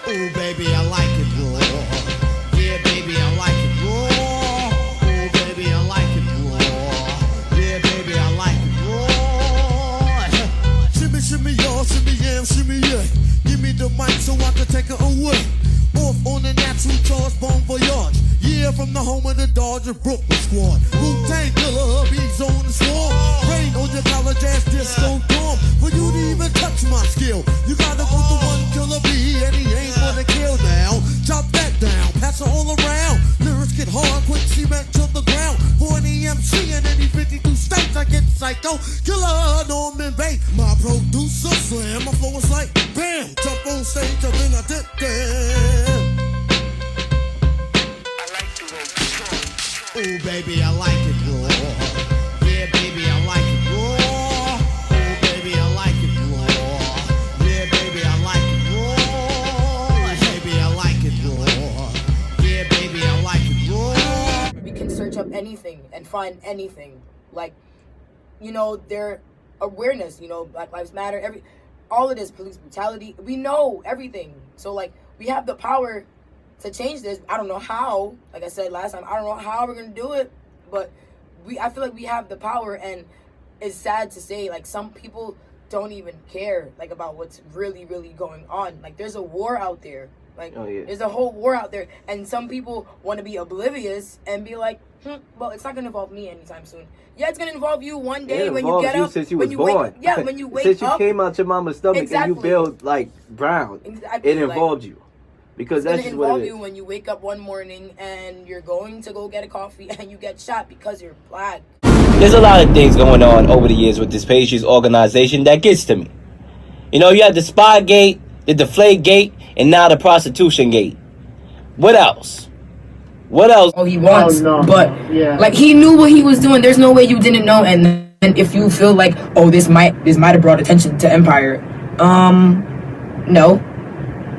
Ooh, baby, I like it raw. Yeah, baby, I like it raw. Ooh, baby, I like it raw. Yeah, baby, I like it raw. Shimmy, shimmy, y'all, shimmy, yam, shimmy, yeah. Give me the mic so I can take her away. Off on the natural charge, bon voyage. Yeah, from the home of the Dodger Brooklyn squad. Wu-Tang Killer, bees on the swarm. Rain on your college ass disco dorm. For you to even touch my skill, you gotta go to one killer bee, and he ain't gonna kill now. Chop that down, pass it all around. Lyrics get hard, quick cement to the ground. For any MC in any 52 states, I get psycho. Killer Norman Bates, my producer slam. My flow is like bam, jump on stage and then I dip there. Ooh, baby, I like it raw. Yeah, baby, I like it raw. Ooh, baby, I like it raw. Yeah, baby, I like it raw. Baby, I like it raw. Yeah, baby, I like it raw. We can search up anything and find anything. Like, you know, their awareness, you know, Black Lives Matter, all of this, police brutality. We know everything. So, like, we have the power to change this. I don't know how. Like I said last time, I don't know how we're gonna do it, but I feel like we have the power, and it's sad to say, like, some people don't even care, like, about what's really, really going on. Like, there's a war out there. Like, there's a whole war out there, and some people want to be oblivious and be like, well, it's not gonna involve me anytime soon. Yeah, it's gonna involve you one day when you get up. Since you was born. When you wake since up. Since you came out your mama's stomach, exactly. And you built like brown. Exactly. It involved you. Because that's just what it is. It's going to involve you when you wake up one morning and you're going to go get a coffee and you get shot because you're black. There's a lot of things going on over the years with this Patriots organization that gets to me. You know, you had the Spy Gate, the Deflate Gate, and now the Prostitution Gate. What else? What else? Oh, he wants, but like, he knew what he was doing. There's no way you didn't know. And if you feel like, oh, this might have brought attention to Empire, no.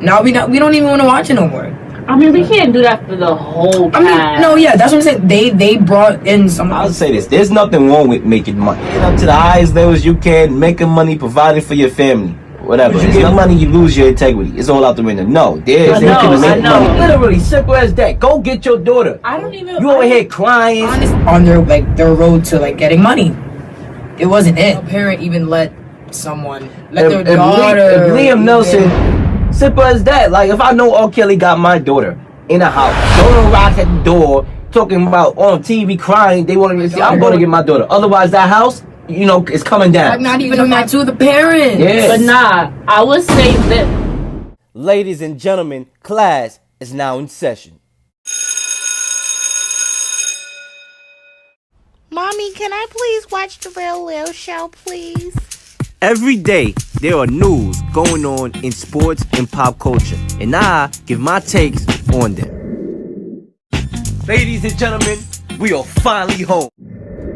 Now we don't even want to watch it no more. I mean, we can't do that for the whole cast. I mean, no, yeah, that's what I'm saying. They brought in some. I'll say this: there's nothing wrong with making money. Get up to the highest levels you can, making money, providing for your family, whatever. If you get money, you lose your integrity. It's all out the window. No, there's make money. Literally, simple as that. Go get your daughter. I don't even. You over here crying on their road to like getting money. It wasn't it. A parent even let their daughter. If Liam Nelson. Simple as that. Like, if I know R.kelly got my daughter in a house, throwing rocks at the door, talking about on TV crying, they want to see, I'm going to get my daughter. Otherwise, that house, you know, is coming down. Like, not even that to the parents. Yeah. But nah, I would say that. Ladies and gentlemen, class is now in session. Mommy, can I please watch the Real Leel show, please? Every day, there are news going on in sports and pop culture, and I give my takes on them. Ladies and gentlemen, we are finally home.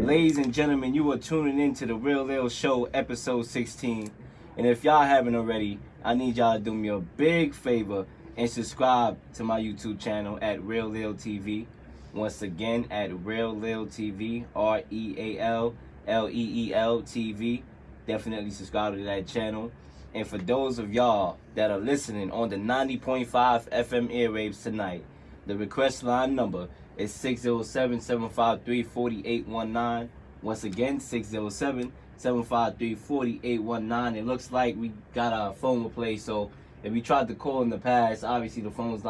Ladies and gentlemen, you are tuning in to the Real Leel Show, episode 16. And if y'all haven't already, I need y'all to do me a big favor and subscribe to my YouTube channel at Real Leel TV. Once again, at Real Leel TV, RealLeel TV. Definitely subscribe to that channel. And for those of y'all that are listening on the 90.5 FM airwaves tonight, the request line number is 607-753-4819. Once again, 607-753-4819. It looks like we got our phone replaced, so if we tried to call in the past, obviously the phone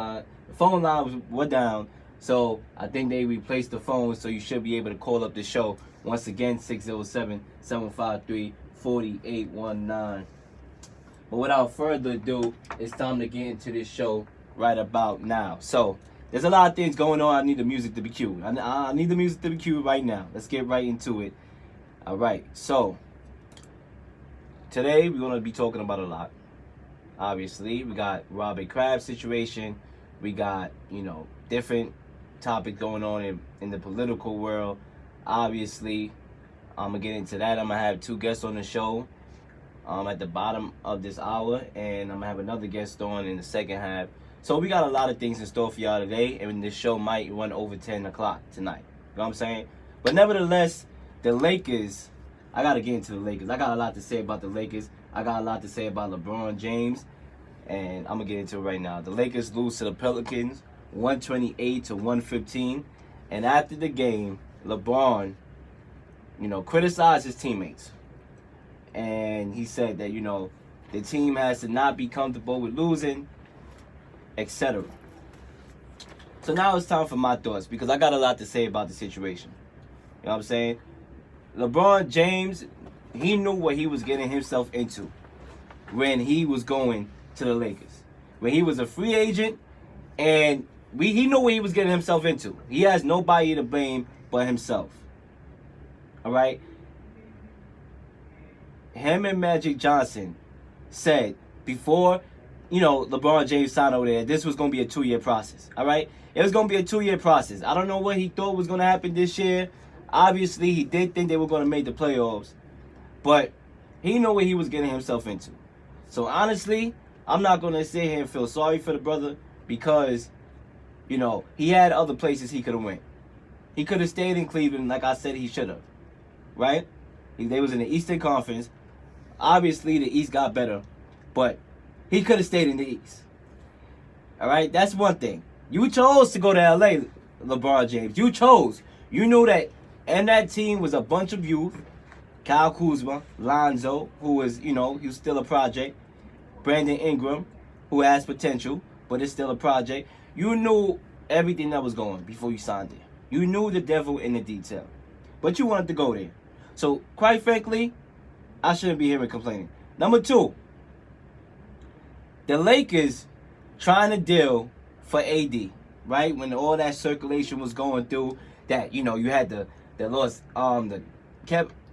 lines were down. So I think they replaced the phone, so you should be able to call up the show. Once again, 607-753-4819. But without further ado, it's time to get into this show right about now. So there's a lot of things going on. I need the music to be cued. I need the music to be cued right now. Let's get right into it. All right. So today we're going to be talking about a lot. Obviously, we got Robert Kraft's situation. We got, you know, different topics going on in the political world. Obviously, I'm going to get into that. I'm going to have two guests on the show at the bottom of this hour, and I'm going to have another guest on in the second half. So we got a lot of things in store for y'all today, and this show might run over 10 o'clock tonight. You know what I'm saying? But nevertheless, the Lakers, I got to get into the Lakers. I got a lot to say about the Lakers. I got a lot to say about LeBron James. and I'm gonna get into it right now. The Lakers lose to the Pelicans, 128-115, and after the game, LeBron, criticized his teammates, and he said that the team has to not be comfortable with losing, etc. So now it's time for my thoughts because I got a lot to say about the situation. You know what I'm saying? LeBron James, he knew what he was getting himself into when he was going to the Lakers. When he was a free agent, and he knew what he was getting himself into. He has nobody to blame but himself. All right? Him and Magic Johnson said before, LeBron James signed over there, this was going to be a 2-year process. All right? It was going to be a 2-year process. I don't know what he thought was going to happen this year. Obviously, he did think they were going to make the playoffs. But he knew what he was getting himself into. So, honestly, I'm not going to sit here and feel sorry for the brother because, he had other places he could have went. He could have stayed in Cleveland like I said he should have. Right? They was in the Eastern Conference. Obviously, the East got better. But he could have stayed in the East. All right? That's one thing. You chose to go to L.A., LeBron James. You chose. You knew that. And that team was a bunch of youth. Kyle Kuzma, Lonzo, who was, he was still a project. Brandon Ingram, who has potential, but is still a project. You knew everything that was going before you signed there. You knew the devil in the detail. But you wanted to go there. So, quite frankly, I shouldn't be here and complaining. Number 2, the Lakers trying to deal for AD, right? When all that circulation was going through, that, you had the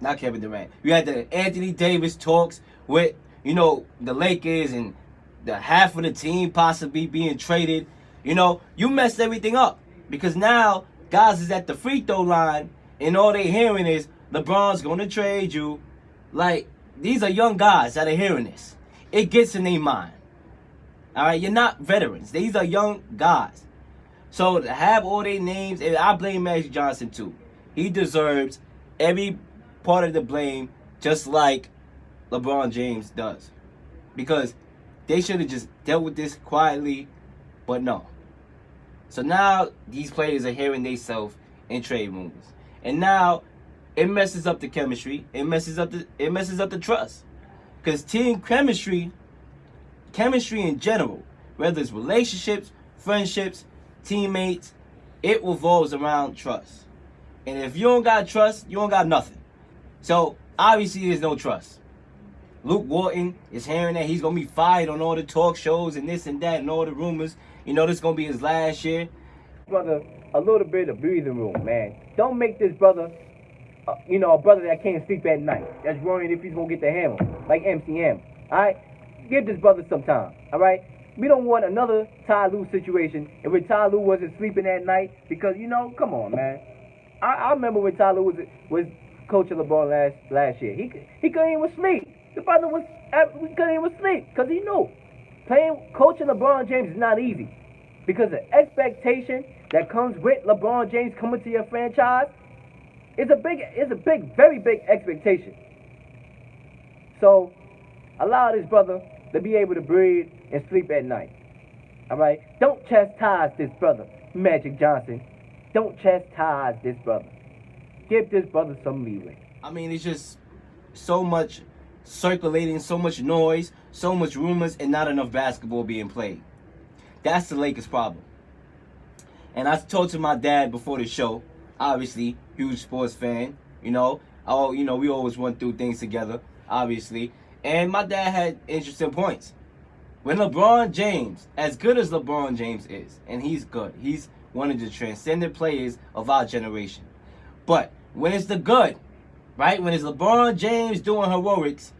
not Kevin Durant. You had the Anthony Davis talks with, the Lakers and the half of the team possibly being traded. You messed everything up because now guys is at the free throw line and all they hearing is LeBron's going to trade you. Like, these are young guys that are hearing this. It gets in their mind. All right, you're not veterans. These are young guys. So to have all their names, and I blame Magic Johnson too. He deserves every part of the blame just like LeBron James does. Because they should have just dealt with this quietly, but no. So now these players are hearing themselves in trade rumors. And now it messes up the chemistry. It messes up the trust. Because team chemistry in general, whether it's relationships, friendships, teammates, it revolves around trust. And if you don't got trust, you don't got nothing. So obviously there's no trust. Luke Walton is hearing that he's going to be fired on all the talk shows and this and that and all the rumors. This is going to be his last year. Brother, a little bit of breathing room, man. Don't make this brother, a brother that can't sleep at night. That's worrying if he's going to get the hammer, like MCM. All right? Give this brother some time. All right? We don't want another Ty Lue situation in which Ty Lue wasn't sleeping at night because, come on, man. I remember when Ty Lue was coaching LeBron last year. He couldn't even sleep. The brother couldn't even sleep because he knew coaching LeBron James is not easy because the expectation that comes with LeBron James coming to your franchise is a big, very big expectation. So allow this brother to be able to breathe and sleep at night. All right? Don't chastise this brother, Magic Johnson. Don't chastise this brother. Give this brother some leeway. I mean, it's just so much circulating, so much noise, so much rumors, and not enough basketball being played. That's the Lakers' problem. And I talked to my dad before the show. Obviously, huge sports fan. We always went through things together, obviously. And my dad had interesting points. When LeBron James, as good as LeBron James is, and he's good, he's one of the transcendent players of our generation. But when it's the good, right? When it's LeBron James doing heroics,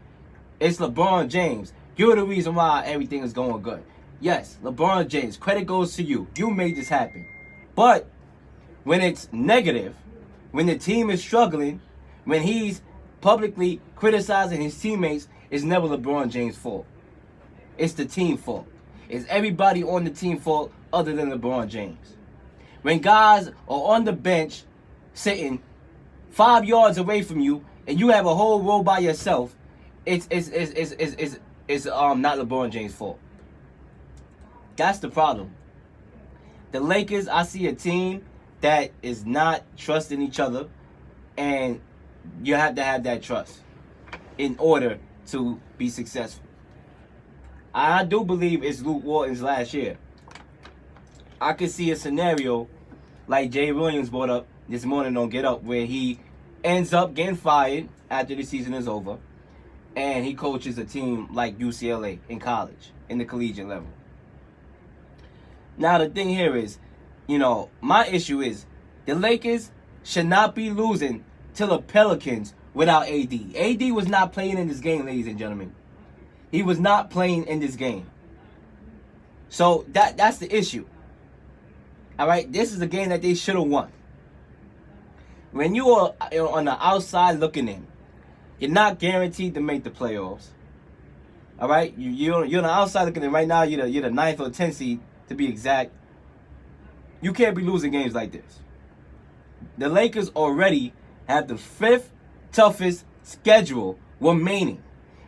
it's LeBron James. You're the reason why everything is going good. Yes, LeBron James, credit goes to you. You made this happen. But when it's negative, when the team is struggling, when he's publicly criticizing his teammates, it's never LeBron James' fault. It's the team fault. It's everybody on the team fault other than LeBron James. When guys are on the bench sitting 5 yards away from you and you have a whole row by yourself, it's not LeBron James' fault. That's the problem. The Lakers, I see a team that is not trusting each other, and you have to have that trust in order to be successful. I do believe it's Luke Walton's last year. I could see a scenario like Jay Williams brought up this morning on Get Up, where he ends up getting fired after the season is over, and he coaches a team like UCLA in college, in the collegiate level. Now, the thing here is, my issue is the Lakers should not be losing to the Pelicans without AD. AD was not playing in this game, ladies and gentlemen. He was not playing in this game. So that's the issue. All right, this is a game that they should have won. When you are on the outside looking in, you're not guaranteed to make the playoffs. All right, you're on the outside looking in right now. You're the 9th or 10th seed to be exact. You can't be losing games like this. The Lakers already have the 5th toughest schedule remaining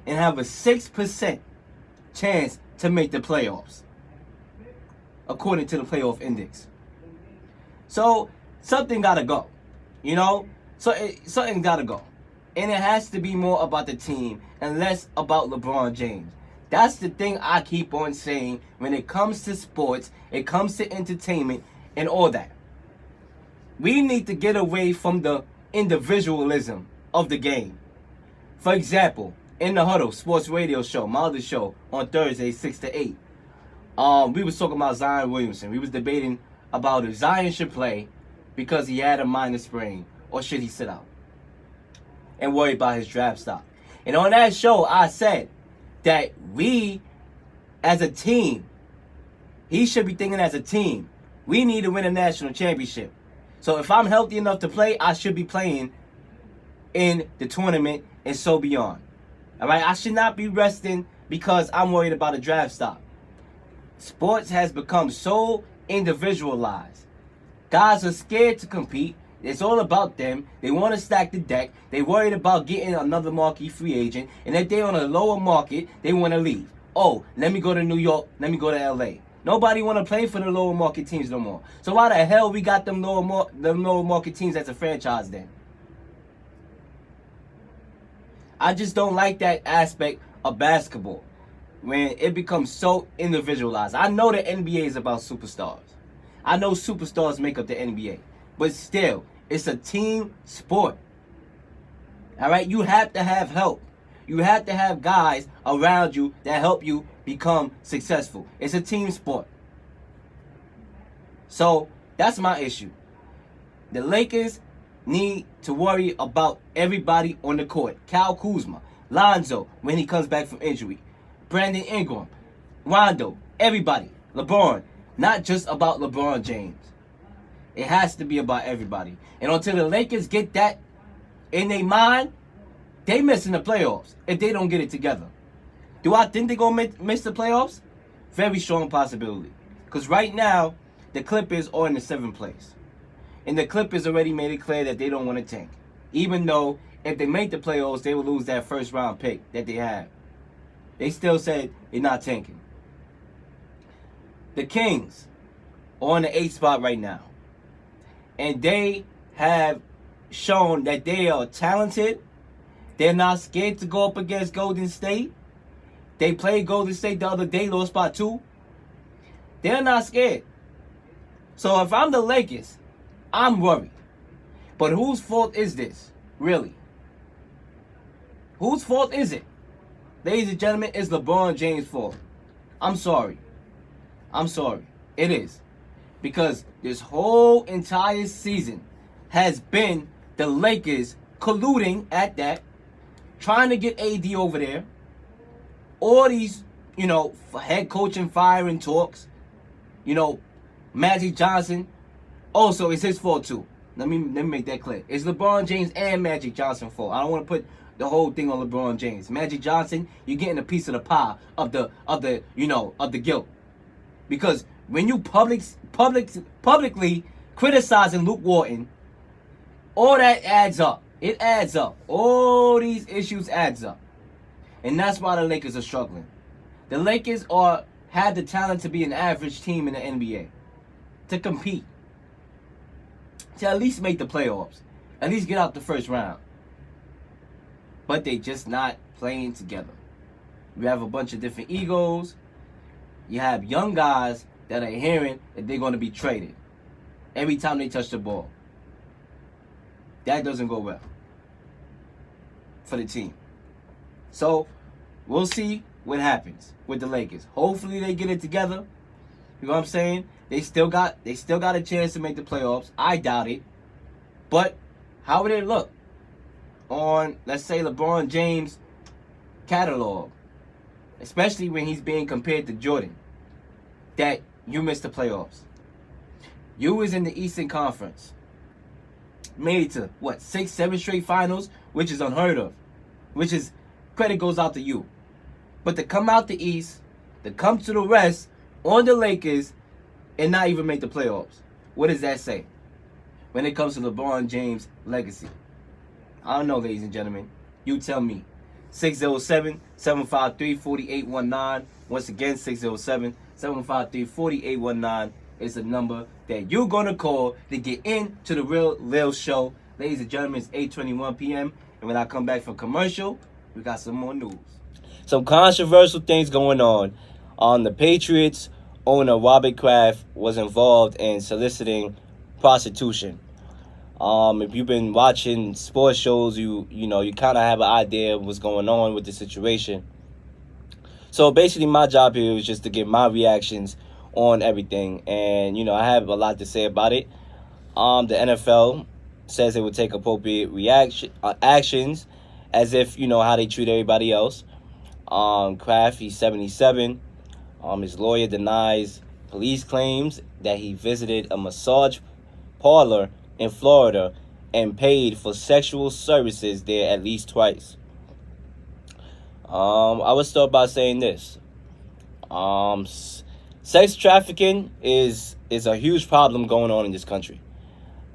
and have a 6% chance to make the playoffs, according to the playoff index. So something gotta go, something gotta go, and it has to be more about the team and less about LeBron James. That's the thing I keep on saying when it comes to sports, it comes to entertainment and all that. We need to get away from the individualism of the game. For example, in the Huddle sports radio show, my other show on Thursday, 6 to 8, we was talking about Zion Williamson. We was debating about if Zion should play because he had a minor sprain, or should he sit out and worry about his draft stock. And on that show, I said that we, as a team, he should be thinking as a team, we need to win a national championship. So if I'm healthy enough to play, I should be playing in the tournament and so beyond. All right, I should not be resting because I'm worried about a draft stock. Sports has become so individualized. Guys are scared to compete. It's all about them. They want to stack the deck. They worried about getting another marquee free agent. And if they're on a lower market, they want to leave. Oh, let me go to New York. Let me go to LA. Nobody want to play for the lower market teams no more. So why the hell we got them lower market teams as a franchise then? I just don't like that aspect of basketball when it becomes so individualized. I know the NBA is about superstars. I know superstars make up the NBA. But still, it's a team sport. All right? You have to have help. You have to have guys around you that help you become successful. It's a team sport. So, that's my issue. The Lakers need to worry about everybody on the court. Kyle Kuzma, Lonzo, when he comes back from injury, Brandon Ingram, Rondo, everybody, LeBron. Not just about LeBron James. It has to be about everybody. And until the Lakers get that in their mind, they missing the playoffs if they don't get it together. Do I think they're going to miss the playoffs? Very strong possibility. Because right now, the Clippers are in the 7th place. And the Clippers already made it clear that they don't want to tank. Even though if they make the playoffs, they will lose that first round pick that they have. They still said they're not tanking. The Kings are on the 8th spot right now. And they have shown that they are talented. They're not scared to go up against Golden State. They played Golden State the other day, lost by 2. They're not scared. So if I'm the Lakers, I'm worried. But whose fault is this, really? Whose fault is it? Ladies and gentlemen, it's LeBron James' fault. I'm sorry. I'm sorry. It is. Because this whole entire season has been the Lakers colluding at that, trying to get AD over there. All these, head coaching firing talks. Magic Johnson. Also, it's his fault too. Let me make that clear. It's LeBron James and Magic Johnson's fault. I don't want to put the whole thing on LeBron James. Magic Johnson, you're getting a piece of the pie of the guilt. Because when you publicly criticizing Luke Walton, all that adds up. It adds up. All these issues adds up. And that's why the Lakers are struggling. The Lakers are had the talent to be an average team in the NBA, to compete, to at least make the playoffs, at least get out the first round. But they just not playing together. You have a bunch of different egos. You have young guys that are hearing that they're going to be traded every time they touch the ball. That doesn't go well for the team. So we'll see what happens with the Lakers. Hopefully they get it together. You know what I'm saying? They still got a chance to make the playoffs. I doubt it. But how would it look on, let's say, LeBron James' catalog, especially when he's being compared to Jordan, that you missed the playoffs? You was in the Eastern Conference, made it to what, 6, 7 straight finals, which is unheard of. Which is, credit goes out to you. But to come out the East, to come to the West on the Lakers and not even make the playoffs, what does that say when it comes to LeBron James' legacy? I don't know, ladies and gentlemen. You tell me. 607-753-4819. Once again, 607-753-4819 is the number that you're going to call to get into the Real Leel Show. Ladies and gentlemen, it's 8:21 p.m. And when I come back from commercial, we got some more news. Some controversial things going on. The Patriots owner Robert Kraft was involved in soliciting prostitution. If you've been watching sports shows, you kind of have an idea of what's going on with the situation. So basically, my job here is just to give my reactions on everything, and I have a lot to say about it. The NFL says it would take appropriate actions, as if how they treat everybody else. Kraft, he's 77. His lawyer denies police claims that he visited a massage parlor in Florida and paid for sexual services there at least twice. I would start by saying this. Sex trafficking is a huge problem going on in this country.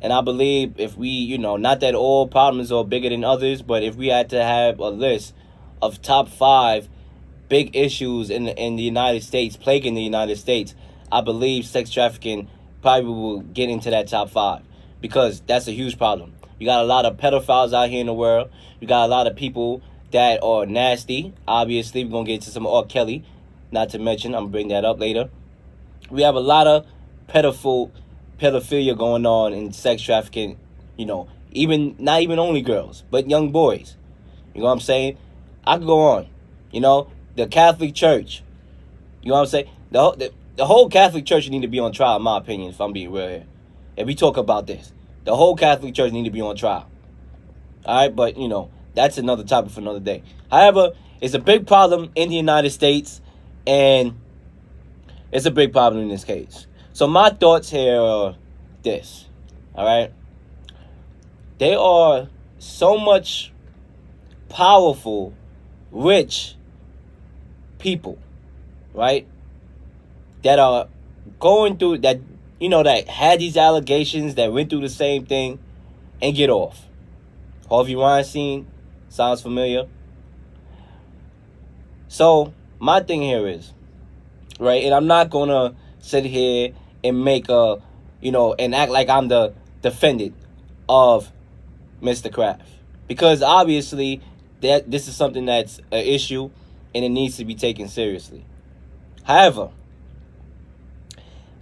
And I believe if we, not that all problems are bigger than others, but if we had to have a list of top 5 big issues in the United States, plaguing the United States, I believe sex trafficking probably will get into that top 5. Because that's a huge problem. You got a lot of pedophiles out here in the world. You got a lot of people that are nasty. Obviously, we're going to get to some R.kelly. Not to mention, I'm going to bring that up later. We have a lot of pedophilia going on in sex trafficking. Not even only girls, but young boys. You know what I'm saying? I could go on. The Catholic Church. You know what I'm saying? The whole Catholic Church need to be on trial, in my opinion, if I'm being real here. If we talk about this, the whole Catholic Church need to be on trial. All right, but, that's another topic for another day. However, it's a big problem in the United States, and it's a big problem in this case. So my thoughts here are this, all right? There are so much powerful, rich people, right, that are going through that, that had these allegations, that went through the same thing and get off. Harvey Weinstein, sounds familiar. So my thing here is, right, and I'm not going to sit here and make and act like I'm the defendant of Mr. Kraft. Because obviously that this is something that's an issue and it needs to be taken seriously. However,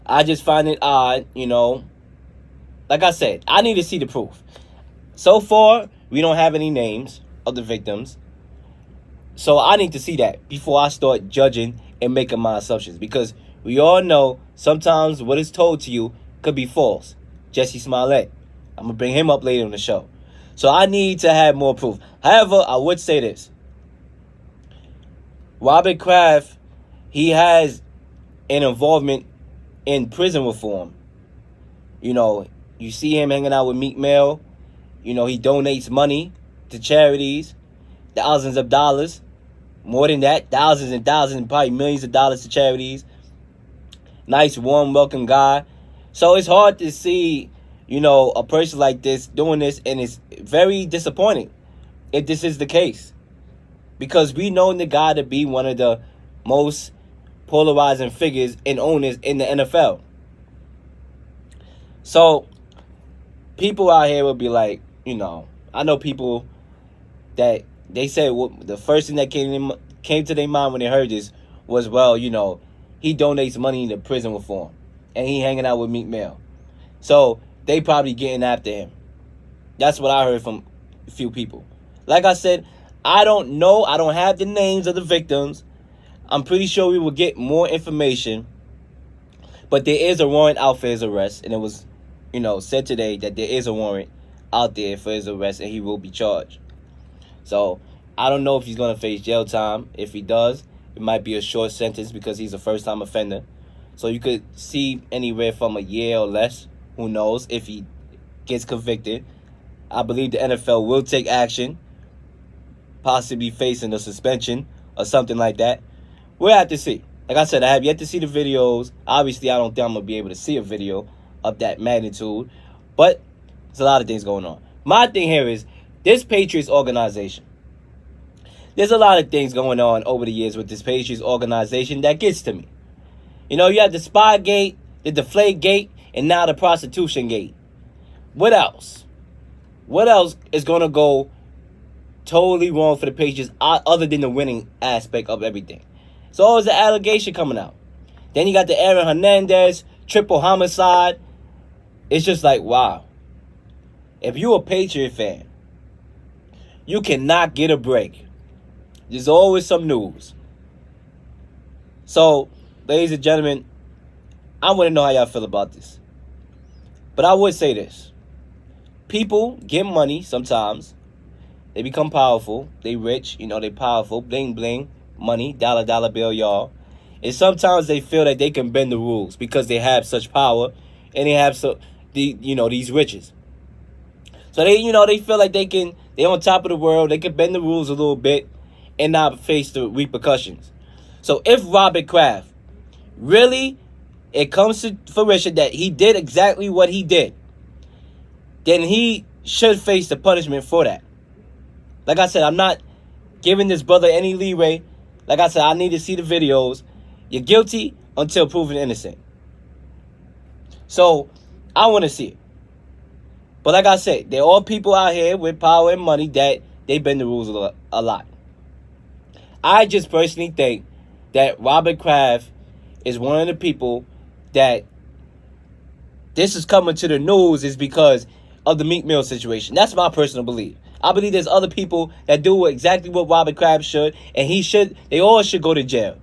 I just find it odd, like I said, I need to see the proof. So far, we don't have any names of the victims. So I need to see that before I start judging and making my assumptions. Because we all know sometimes what is told to you could be false. Jesse Smollett. I'm going to bring him up later in the show. So I need to have more proof. However, I would say this. Robert Kraft, he has an involvement in prison reform. You see him hanging out with Meek Mill. He donates money to charities, thousands of dollars. More than that, thousands and thousands, probably millions of dollars to charities. Nice, warm, welcome guy. So it's hard to see, a person like this doing this, and it's very disappointing if this is the case. Because we know the guy to be one of the most polarizing figures and owners in the NFL. So people out here will be like, I know people that they say the first thing that came to their mind when they heard this was, well, he donates money to prison reform, and he hanging out with Meek Mill. So they probably getting after him. That's what I heard from a few people. Like I said, I don't know. I don't have the names of the victims. I'm pretty sure we will get more information. But there is a warrant out for his arrest, and it was, said today that there is a warrant out there for his arrest, and he will be charged. So I don't know if he's going to face jail time. If he does, it might be a short sentence because he's a first-time offender. So you could see anywhere from a year or less. Who knows if he gets convicted. I believe the NFL will take action, possibly facing a suspension or something like that. We'll have to see. Like I said, I have yet to see the videos. Obviously, I don't think I'm going to be able to see a video of that magnitude. But there's a lot of things going on. My thing here is this Patriots organization. There's a lot of things going on over the years with this Patriots organization that gets to me. You have the Spygate, the Deflategate, and now the Prostitution Gate. What else? What else is going to go totally wrong for the Patriots other than the winning aspect of everything? So always the allegation coming out. Then you got the Aaron Hernandez triple homicide. It's just like, wow. If you're a Patriot fan, you cannot get a break. There's always some news. So, ladies and gentlemen, I want to know how y'all feel about this. But I would say this. People get money sometimes. They become powerful. They rich. They powerful. Bling, bling. Money. Dollar, dollar bill, y'all. And sometimes they feel that they can bend the rules because they have such power and they have these riches. So they feel like they're on top of the world. They can bend the rules a little bit and not face the repercussions. So if Robert Kraft really, it comes to fruition that he did exactly what he did, then he should face the punishment for that. Like I said, I'm not giving this brother any leeway. Like I said, I need to see the videos. You're guilty until proven innocent. So I want to see it. But like I said, there are people out here with power and money that they bend the rules a lot. I just personally think that Robert Kraft is one of the people that this is coming to the news is because of the Meek Mill situation. That's my personal belief. I believe there's other people that do exactly what Robert Kraft should, and they all should go to jail.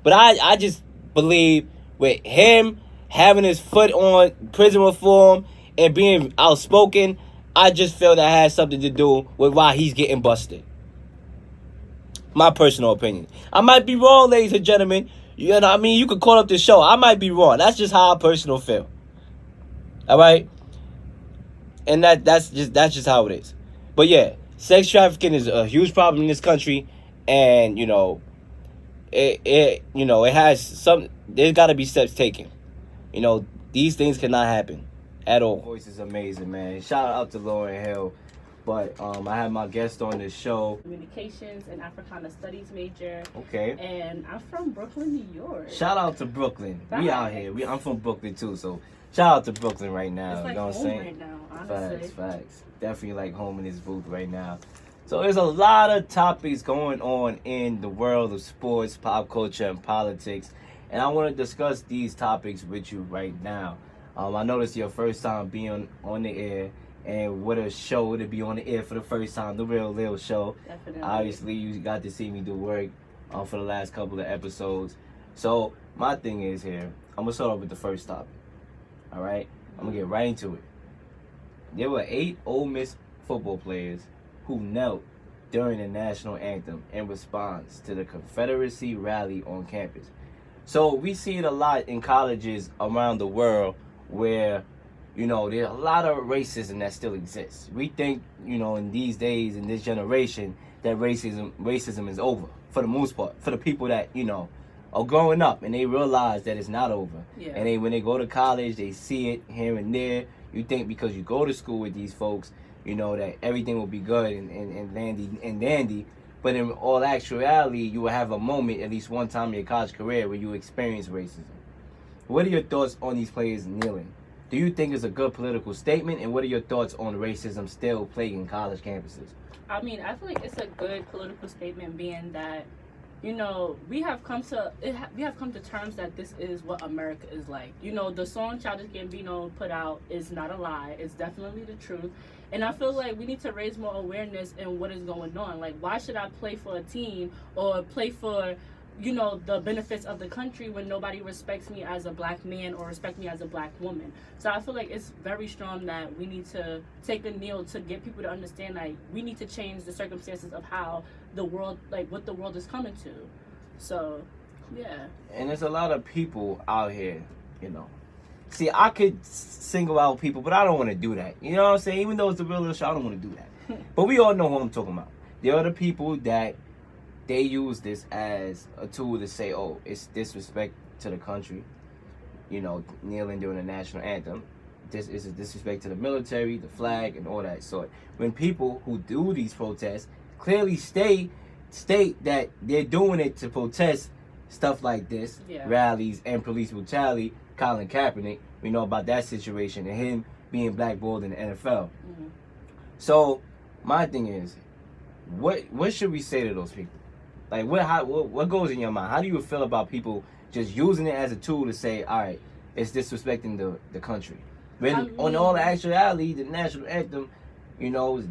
But I just believe with him having his foot on prison reform and being outspoken, I just feel that has something to do with why he's getting busted. My personal opinion. I might be wrong, ladies and gentlemen. You could call up the show. I might be wrong. That's just how I personally feel. All right? And that's just how it is. But yeah, sex trafficking is a huge problem in this country, and it has some. There's got to be steps taken. These things cannot happen at all. Voice is amazing, man. Shout out to Lauryn Hill. But I had my guest on this show. Communications and Africana Studies major. Okay. And I'm from Brooklyn, New York. Shout out to Brooklyn. Bye. We out here. I'm from Brooklyn too, so shout out to Brooklyn right now. It's like you know what I'm home saying? right now, honestly. Facts. Definitely like home in this booth right now. So there's a lot of topics going on in the world of sports, pop culture, and politics. And I want to discuss these topics with you right now. I noticed your first time being on the air. And what a show to be on the air for the first time, the real Leel show. Definitely. Obviously, you got to see me do work for the last couple of episodes. So my thing is here, I'm gonna start off with the first topic. All right, I'm gonna get right into it. There were 8 Ole Miss football players who knelt during the national anthem in response to the Confederacy rally on campus. So we see it a lot in colleges around the world where there's a lot of racism that still exists. We think, in these days, in this generation, that racism is over for the most part. For the people that, are growing up and they realize that it's not over. Yeah. And when they go to college, they see it here and there. You think because you go to school with these folks, that everything will be good and dandy. But in all actuality, you will have a moment at least one time in your college career where you experience racism. What are your thoughts on these players kneeling? Do you think it's a good political statement? And what are your thoughts on racism still plaguing college campuses? I mean, I feel like it's a good political statement, being that, you know, we have come to terms that this is what America is like. You know, the song Childish Gambino put out is not a lie. It's definitely the truth. And I feel like we need to raise more awareness in what is going on. Like, why should I play for a team or play for, you know, the benefits of the country when nobody respects me as a black man or respect me as a black woman? So I feel like it's very strong that we need to take a kneel to get people to understand, like, we need to change the circumstances of how the world, like, what the world is coming to. So, yeah. And there's a lot of people out here, you know. See, I could single out people, but I don't want to do that. You know what I'm saying? Even though it's a real show, I don't want to do that. But we all know who I'm talking about. There are the people that they use this as a tool to say, oh, it's disrespect to the country, you know, kneeling during the national anthem. This is a disrespect to the military, the flag, and all that sort. When people who do these protests clearly state that they're doing it to protest stuff like this, rallies and police brutality, Colin Kaepernick, we know about that situation and him being blackballed in the NFL. Mm-hmm. So my thing is, what should we say to those people? Like, what goes in your mind? How do you feel about people just using it as a tool to say, all right, it's disrespecting the country? When on all the actuality, the national anthem, you know,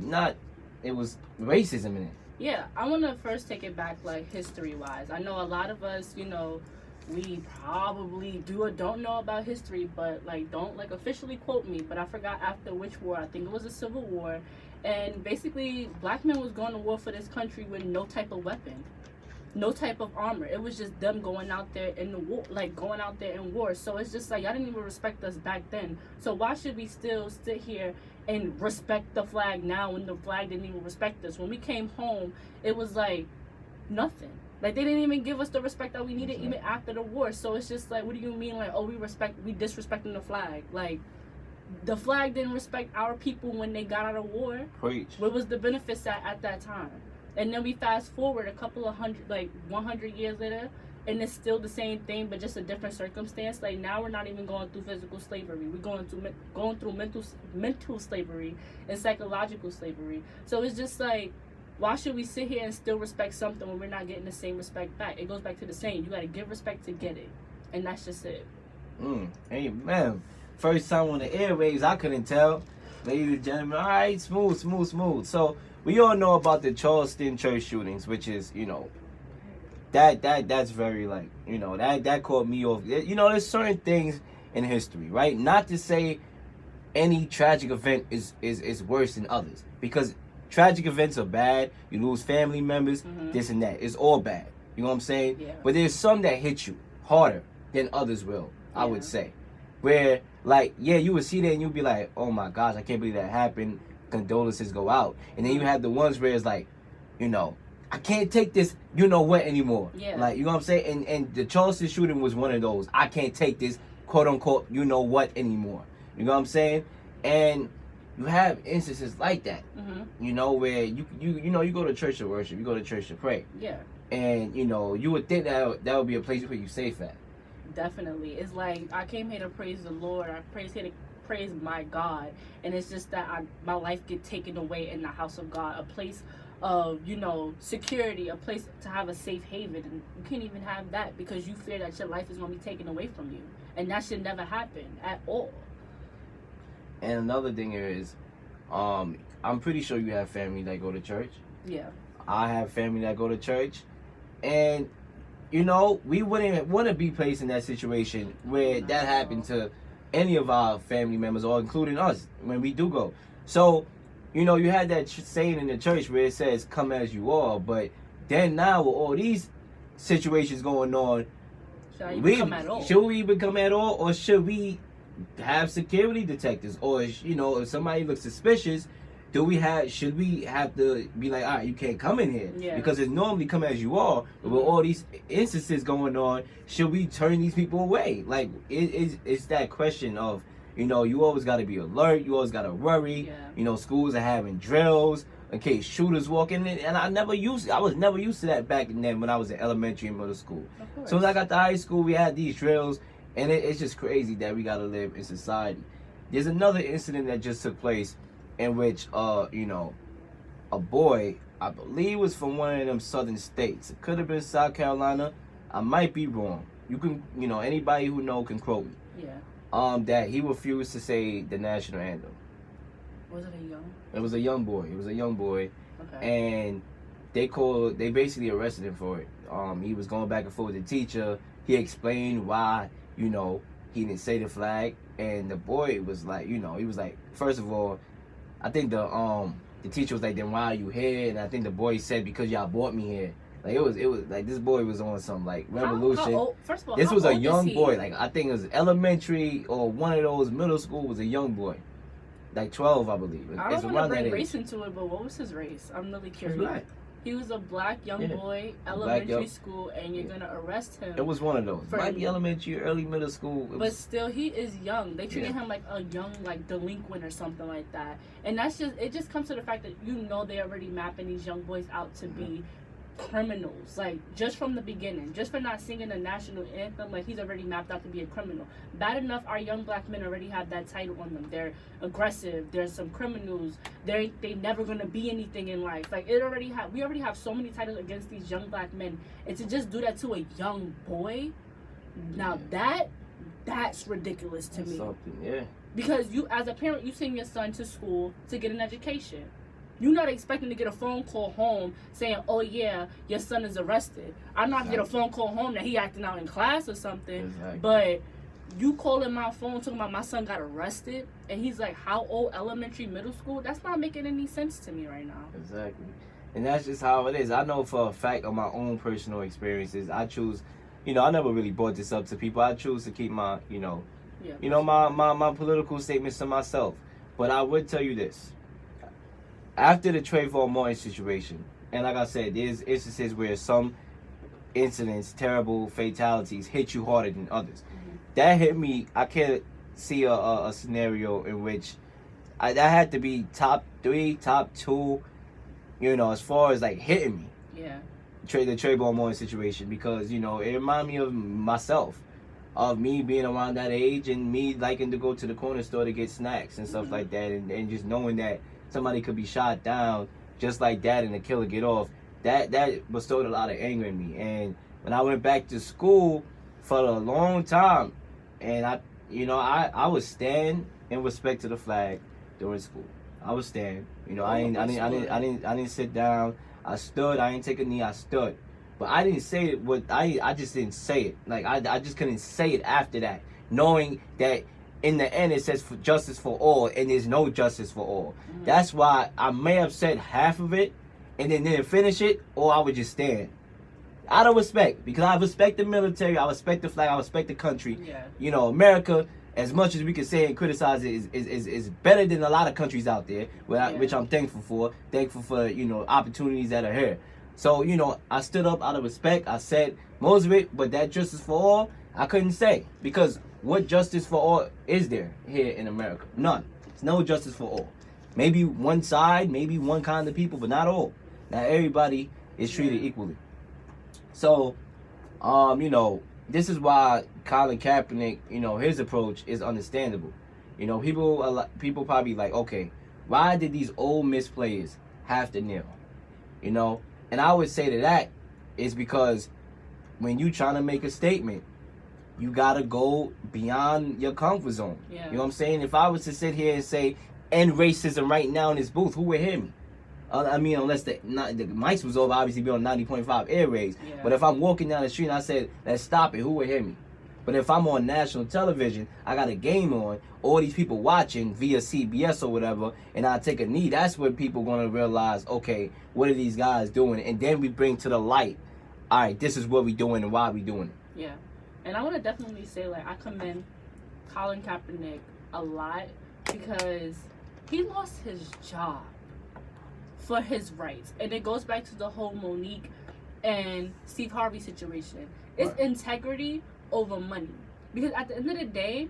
it was racism in it. Yeah, I want to first take it back, like, history-wise. I know a lot of us, you know, we probably do or don't know about history, but, like, don't, like, officially quote me, but I forgot after which war. I think it was a Civil War. And basically, black men was going to war for this country with no type of weapon, no type of armor. It was just them going out there in the war, like, going out there in war. So it's just like, y'all didn't even respect us back then. So why should we still sit here and respect the flag now when the flag didn't even respect us? When we came home, it was like nothing. Like, they didn't even give us the respect that we needed even after the war. So it's just like, what do you mean, like, oh, we disrespecting the flag? Like, the flag didn't respect our people when they got out of war. Preach. What was the benefits at that time? And then we fast forward a couple of 100 years later, and it's still the same thing, but just a different circumstance. Like, now we're not even going through physical slavery. We're going through mental slavery and psychological slavery. So it's just like, why should we sit here and still respect something when we're not getting the same respect back? It goes back to the same. You got to give respect to get it. And that's just it. Amen. First time on the airwaves, I couldn't tell. Ladies and gentlemen, all right, smooth. So, we all know about the Charleston church shootings, which is, you know, that's very, like, you know, that caught me off. You know, there's certain things in history, right? Not to say any tragic event is worse than others, because tragic events are bad. You lose family members, this and that. It's all bad. You know what I'm saying? Yeah. But there's some that hit you harder than others will, I would say. Where, like, yeah, you would see that and you'd be like, oh my gosh, I can't believe that happened. Condolences go out. And then you have the ones where it's like, you know, I can't take this, you know what, anymore. Yeah. Like, you know what I'm saying? And the Charleston shooting was one of those. I can't take this, quote unquote, you know what, anymore. You know what I'm saying? And you have instances like that, you know, where you know, you go to church to worship, you go to church to pray. Yeah. And, you know, you would think that would be a place where you safe at. Definitely. It's like, I came here to praise the Lord. I here to praise my God. And it's just that my life get taken away in the house of God, a place of, you know, security, a place to have a safe haven. And you can't even have that because you fear that your life is going to be taken away from you. And that should never happen at all. And another thing is, I'm pretty sure you have family that go to church. Yeah. I have family that go to church. And, you know, we wouldn't want to be placed in that situation where that happened to any of our family members, or including us, when we do go. So, you know, you had that saying in the church where it says, come as you are. But then now with all these situations going on, should we even come at all? Or should we have security detectors? Or, you know, if somebody looks suspicious, should we have to be like, all right, you can't come in here? Yeah. Because it's normally come as you are. But with all these instances going on, should we turn these people away? Like, it's that question of, You know, you always got to be alert. You always got to worry. Yeah. You know, schools are having drills in case shooters walk in. And I was never used to that back then when I was in elementary and middle school. Of course. So as I got to high school, we had these drills. And it's just crazy that we got to live in society. There's another incident that just took place in which, you know, a boy, I believe was from one of them southern states. It could have been South Carolina. I might be wrong. You can, you know, anybody who know can quote me. Yeah. That he refused to say the national anthem. Was it a young? It was a young boy. It was a young boy. Okay. And they basically arrested him for it. He was going back and forth with the teacher. He explained why, you know, he didn't say the flag. And the boy was like, you know, he was like, first of all, I think the teacher was like, then why are you here? And I think the boy said, because y'all brought me here. Like, it was like, this boy was on some, like, revolution. How old, first of all, this how was a old is young he? boy. Like, I think it was elementary or one of those middle school was a young boy. Like 12, I believe. I It's don't want around to that bring age. race into it, but what was his race? I'm really curious. black. He was a black young Yeah. boy, Black elementary young- school, and you're gonna arrest him. It was one of those. For- Might be elementary, early middle school. It But was, still, he is young. They treated Yeah. him like a young, like, delinquent or something like that. And it just comes to the fact that, you know, they already mapping these young boys out to be criminals. Like, just from the beginning. Just for not singing the national anthem, like, he's already mapped out to be a criminal. Bad enough, our young black men already have that title on them. They're aggressive. There's some criminals. They never gonna be anything in life. Like, we already have so many titles against these young black men. And to just do that to a young boy, now that's ridiculous to me. something, yeah. Because you, as a parent, you send your son to school to get an education. You're not expecting to get a phone call home saying, oh yeah, your son is arrested. I'm not get a phone call home that he acting out in class or something. Exactly. But you calling my phone talking about my son got arrested, and he's like, how old? Elementary, middle school? That's not making any sense to me right now. Exactly. And that's just how it is. I know for a fact of my own personal experiences, I choose, you know, I never really brought this up to people. I choose to keep my, my political statements to myself. But I would tell you this. After the Trayvon Martin situation, and like I said, there's instances where some incidents, terrible fatalities, hit you harder than others. Mm-hmm. That hit me. I can't see a scenario in which that had to be top 3, top 2, you know, as far as like hitting me. Yeah. The Trayvon Martin situation, because, you know, it reminded me of myself, of me being around that age and me liking to go to the corner store to get snacks and stuff like that, and just knowing that somebody could be shot down just like that and the killer get off. That bestowed a lot of anger in me. And when I went back to school for a long time, and I would stand in respect to the flag during school. I would stand. You know, I didn't sit down. I stood. I didn't take a knee. I stood. But I didn't say it. I just didn't say it. Like I just couldn't say it after that, knowing that in the end it says for justice for all, and there's no justice for all. Mm-hmm. That's why I may have said half of it and then didn't finish it, or I would just stand. Out of respect, because I respect the military, I respect the flag, I respect the country. Yeah. You know, America, as much as we can say and criticize it, is better than a lot of countries out there, which I'm thankful for. Thankful for, you know, opportunities that are here. So, you know, I stood up out of respect. I said most of it, but that justice for all, I couldn't say. Because what justice for all is there here in America? None. There's no justice for all. Maybe one side, maybe one kind of people, but not all. Not everybody is treated equally. So, you know, this is why Colin Kaepernick, you know, his approach is understandable. You know, people probably like, okay, why did these Ole Miss players have to kneel? You know, and I would say to that is because when you trying to make a statement, you gotta go beyond your comfort zone. Yeah. You know what I'm saying? If I was to sit here and say end racism right now in this booth, who would hear me? I mean, unless the mics was over, obviously be on 90.5 air rays. Yeah. But if I'm walking down the street and I said, let's stop it, who would hear me? But if I'm on national television, I got a game on, all these people watching via CBS or whatever, and I take a knee, that's when people going to realize, okay, what are these guys doing? And then we bring to the light, all right, this is what we doing and why we doing it. Yeah. And I want to definitely say, like, I commend Colin Kaepernick a lot because he lost his job for his rights. And it goes back to the whole Monique and Steve Harvey situation. It's integrity over money. Because at the end of the day,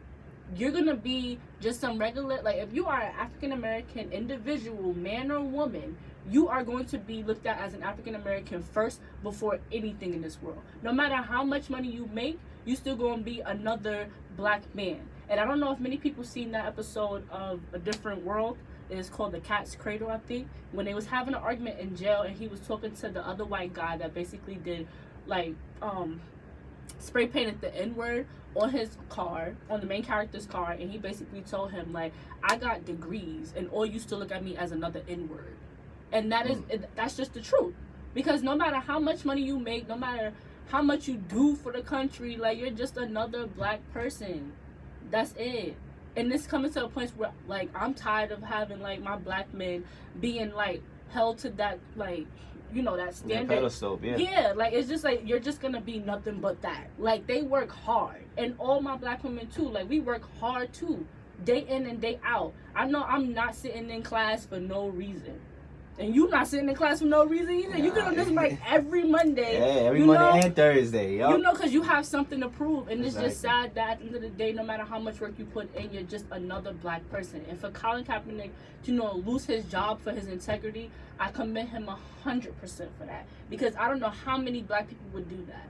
you're gonna be just some regular, like, if you are an African American individual, man or woman, you are going to be looked at as an African American first before anything in this world. No matter how much money you make, you still gonna be another black man. And I don't know if many people seen that episode of A Different World. It's called The Cat's Cradle, I think, when they was having an argument in jail, and he was talking to the other white guy that basically did, like, spray painted the N-word on his car, on the main character's car, and he basically told him, like, I got degrees, and all you still look at me as another N-word. And that's just the truth. Because no matter how much money you make, no matter how much you do for the country, like, you're just another black person. That's it. And it's coming to a point where, like, I'm tired of having, like, my black men being, like, held to that, like, you know, that standard. Yeah, pedestal, yeah. Yeah, like, it's just, like, you're just gonna be nothing but that. Like, they work hard. And all my black women, too. Like, we work hard, too. Day in and day out. I know I'm not sitting in class for no reason. And you not sitting in class for no reason either. You get on this like every Monday. Yeah, every Monday and Thursday. Yep. You know, because you have something to prove. And it's just sad that at the end of the day, no matter how much work you put in, you're just another black person. And for Colin Kaepernick to, you know, lose his job for his integrity, I commend him 100% for that. Because I don't know how many black people would do that.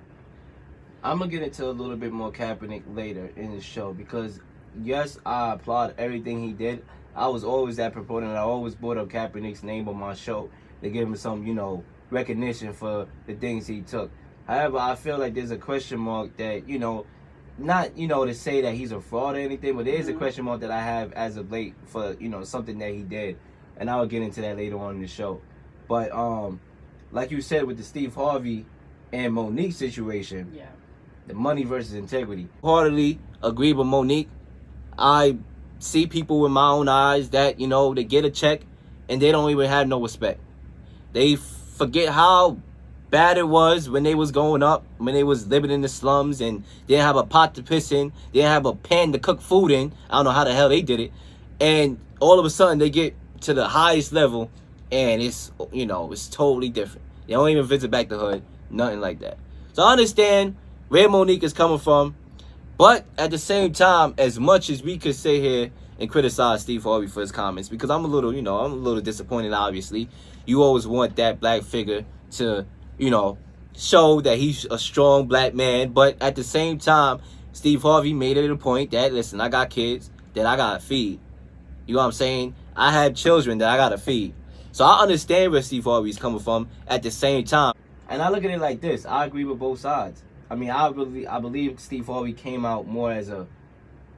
I'm going to get into a little bit more Kaepernick later in the show. Because, yes, I applaud everything he did. I was always that proponent. I always brought up Kaepernick's name on my show to give him some, you know, recognition for the things he took. However, I feel like there's a question mark that, you know, not, you know, to say that he's a fraud or anything, but there is a question mark that I have as of late for, you know, something that he did. And I'll get into that later on in the show. But, like you said with the Steve Harvey and Monique situation, yeah, the money versus integrity. Heartily agree with Monique. I see people with my own eyes that, you know, they get a check and they don't even have no respect. They forget how bad it was when they was going up, when they was living in the slums and they didn't have a pot to piss in, they didn't have a pan to cook food in. I don't know how the hell they did it. And all of a sudden they get to the highest level and it's, you know, it's totally different. They don't even visit back the hood, nothing like that. So I understand where Monique is coming from. But at the same time, as much as we could sit here and criticize Steve Harvey for his comments, because I'm a little, you know, I'm a little disappointed, obviously. You always want that black figure to, you know, show that he's a strong black man. But at the same time, Steve Harvey made it a point that, listen, I got kids that I got to feed. You know what I'm saying? I have children that I got to feed. So I understand where Steve Harvey's coming from at the same time. And I look at it like this. I agree with both sides. I mean, I believe Steve Harvey came out more as a,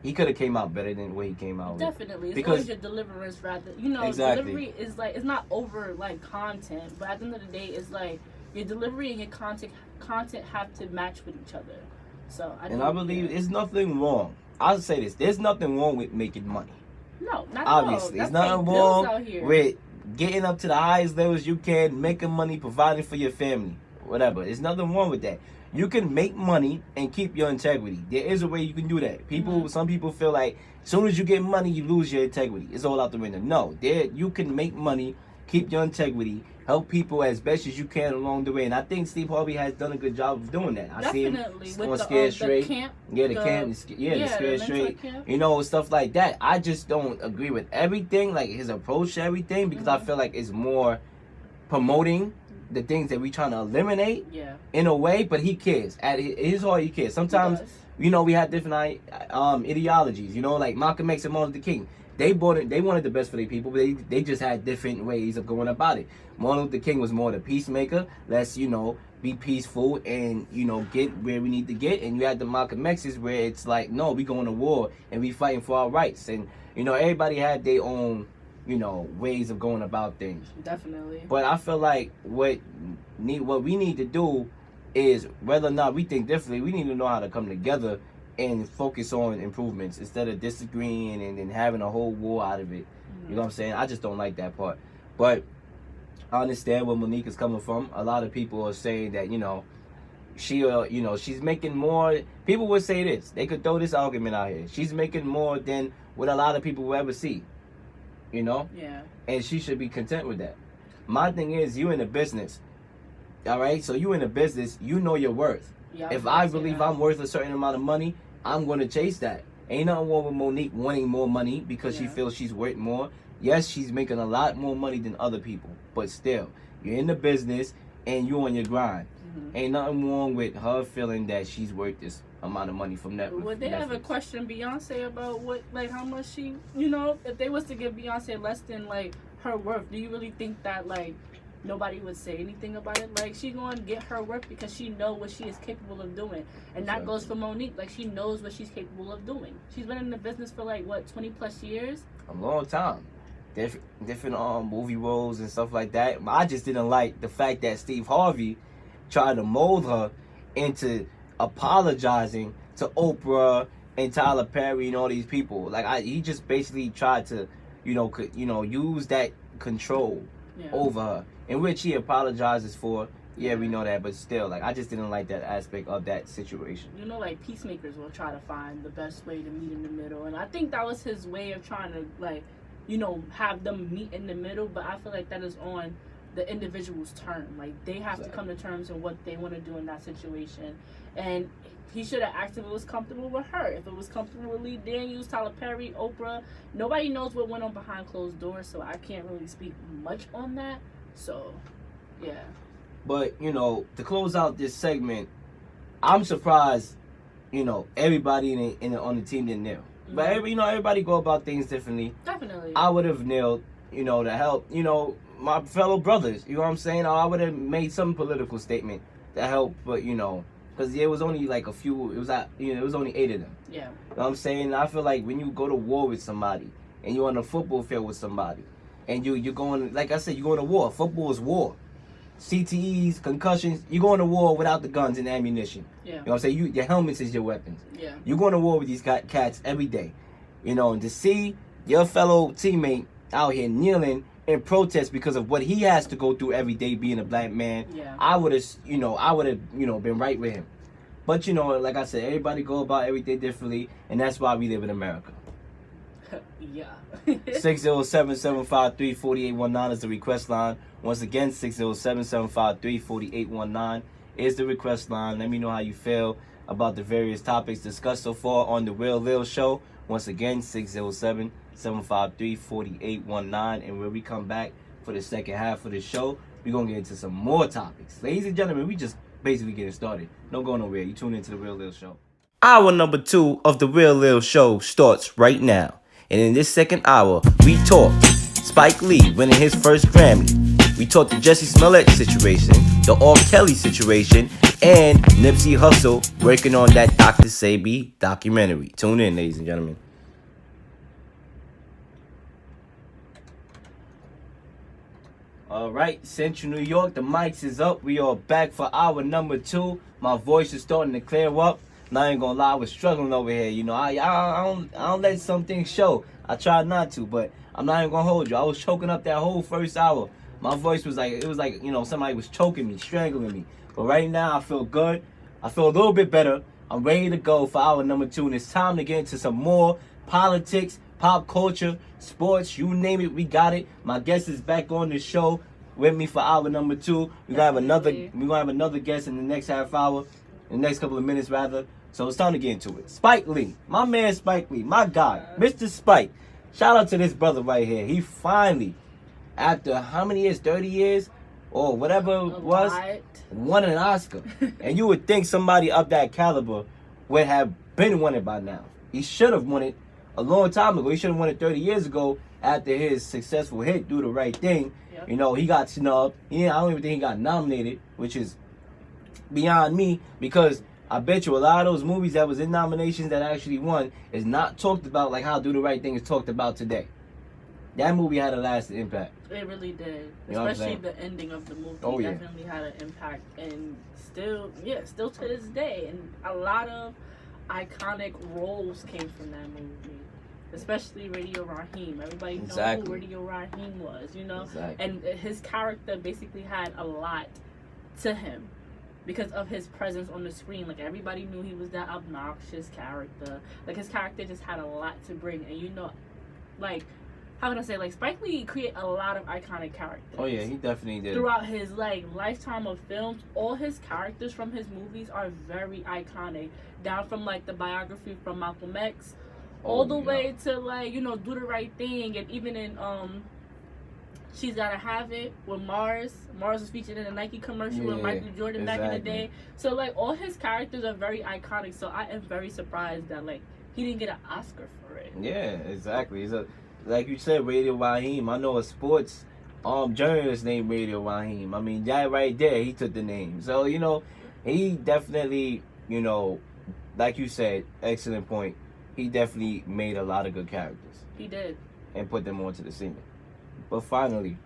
he could have came out better than the way he came out. Definitely. It's because always your deliverance rather, you know, delivery is like, it's not over like content, but at the end of the day, it's like your delivery and your content have to match with each other. So I believe there's nothing wrong. I'll say this, there's nothing wrong with making money. No, not obviously. There's nothing wrong with getting up to the highest levels you can, making money, providing for your family, whatever. There's nothing wrong with that. You can make money and keep your integrity. There is a way you can do that. Some people feel like as soon as you get money, you lose your integrity. It's all out the window. No, you can make money, keep your integrity, help people as best as you can along the way. And I think Steve Harvey has done a good job of doing that. I see him on Scared Straight. The Scared Straight. You know, stuff like that. I just don't agree with everything, like his approach to everything, because I feel like it's more promoting the things that we trying to eliminate in a way, but he cares. At his heart, he cares. Sometimes, you know, we have different ideologies, you know, like Malcolm X and Martin Luther King. They wanted the best for their people, but they just had different ways of going about it. Martin Luther King was more the peacemaker. Let's, you know, be peaceful and, you know, get where we need to get. And you had the Malcolm X's where it's like, no, we going to war and we fighting for our rights. And, you know, everybody had their own, you know, ways of going about things. Definitely. But I feel like what we need to do is, whether or not we think differently, we need to know how to come together and focus on improvements instead of disagreeing and having a whole war out of it. You know what I'm saying? I just don't like that part. But I understand where Monique is coming from. A lot of people are saying that, you know, she's making more. People would say this. They could throw this argument out here. She's making more than what a lot of people will ever see. You know? Yeah. And she should be content with that. My thing is, you in the business. All right? So you in the business, you know your worth. Yeah, if I believe I'm worth a certain amount of money, I'm going to chase that. Ain't nothing wrong with Monique wanting more money because she feels she's worth more. Yes, she's making a lot more money than other people, but still, you're in the business and you're on your grind. Ain't nothing wrong with her feeling that she's worth this amount of money from Netflix. Would they ever question Beyonce about how much she, if they was to give Beyonce less than like her worth, do you really think that like nobody would say anything about it? Like, she's going to get her worth because she knows what she is capable of doing. And that goes for Monique. Like, she knows what she's capable of doing. She's been in the business for, 20 plus years? A long time. Different movie roles and stuff like that. I just didn't like the fact that Steve Harvey tried to mold her into apologizing to Oprah and Tyler Perry and all these people. He just basically tried to, use that control over her, in which he apologizes for. Yeah, we know that, but still, I just didn't like that aspect of that situation. Peacemakers will try to find the best way to meet in the middle, and I think that was his way of trying to, have them meet in the middle, but I feel like that is on the individual's turn. They have to come to terms in what they want to do in that situation, and he should have asked if it was comfortable with her. If it was comfortable with Lee Daniels, Tyler Perry, Oprah, nobody knows what went on behind closed doors, so I can't really speak much on that. So, yeah. But, to close out this segment, I'm surprised, everybody on the team didn't kneel. Mm-hmm. But, everybody go about things differently. Definitely. I would have kneeled, to help, my fellow brothers. You know what I'm saying? I would have made some political statement to help, but, because it was only a few, it was only 8 of them. Yeah. You know what I'm saying? I feel like when you go to war with somebody and you're on a football field with somebody and you're going, like I said, you're going to war. Football is war. CTEs, concussions, you're going to war without the guns and ammunition. Yeah. You know what I'm saying? Your helmets is your weapons. Yeah. You're going to war with these cats every day. And to see your fellow teammate out here kneeling in protest because of what he has to go through every day being a black man, I would have, been right with him. But, like I said, everybody go about everything differently, and that's why we live in America. Yeah. 607-753-4819 is the request line. Once again, 607-753-4819 is the request line. Let me know how you feel about the various topics discussed so far on the Real Leel Show. Once again, 607-753-4819. And when we come back for the second half of the show, we're going to get into some more topics. Ladies and gentlemen, we just basically getting started. Don't go nowhere. You tune into the Real Leel Show. Hour number 2 of the Real Leel Show starts right now. And in this second hour, we talk Spike Lee winning his first Grammy. We talk the Jussie Smollett situation, the R.kelly situation, and Nipsey Hussle working on that Dr. Sebi documentary. Tune in, ladies and gentlemen. All right, Central New York, the mics is up. We are back for hour number 2. My voice is starting to clear up. And I ain't gonna lie, I was struggling over here. I don't let some things show. I tried not to, but I'm not even gonna hold you. I was choking up that whole first hour. My voice was like, somebody was choking me, strangling me. But right now, I feel good. I feel a little bit better. I'm ready to go for hour number 2, and it's time to get into some more politics, pop culture, sports, you name it, we got it. My guest is back on the show with me for hour number 2. We're gonna have another guest in the next half hour, in the next couple of minutes rather. So it's time to get into it. Spike Lee, my man Spike Lee, my guy, Mr. Spike. Shout out to this brother right here. He finally, after how many years, 30 years, or whatever it was, won an Oscar. And you would think somebody of that caliber would have been won it by now. He should have won it a long time ago. He should have won it 30 years ago after his successful hit, Do the Right Thing. Yep. He got snubbed. I don't even think he got nominated, which is beyond me, because I bet you a lot of those movies that was in nominations that actually won is not talked about like how Do the Right Thing is talked about today. That movie had a lasting impact. It really did. You know Especially the ending of the movie definitely had an impact, and still to this day. And a lot of iconic roles came from that movie. Especially Radio Raheem. Everybody knows who Radio Raheem was, Exactly. And his character basically had a lot to him because of his presence on the screen. Everybody knew he was that obnoxious character. His character just had a lot to bring. And how can I say, Spike Lee created a lot of iconic characters. Oh yeah, he definitely did. Throughout his lifetime of films, all his characters from his movies are very iconic. Down from the biography from Malcolm X, all the way to like, you know, Do the Right Thing, and even in She's Gotta Have It with Mars. Mars was featured in a Nike commercial with Michael Jordan back in the day. So like all his characters are very iconic. So I am very surprised that like he didn't get an Oscar for it. Yeah, exactly. He's like you said, Radio Raheem. I know a sports journalist named Radio Raheem. I mean, that right there, he took the name. So, you know, he definitely, you know, like you said, excellent point. He definitely made a lot of good characters. He did. And put them onto the scene. But finally,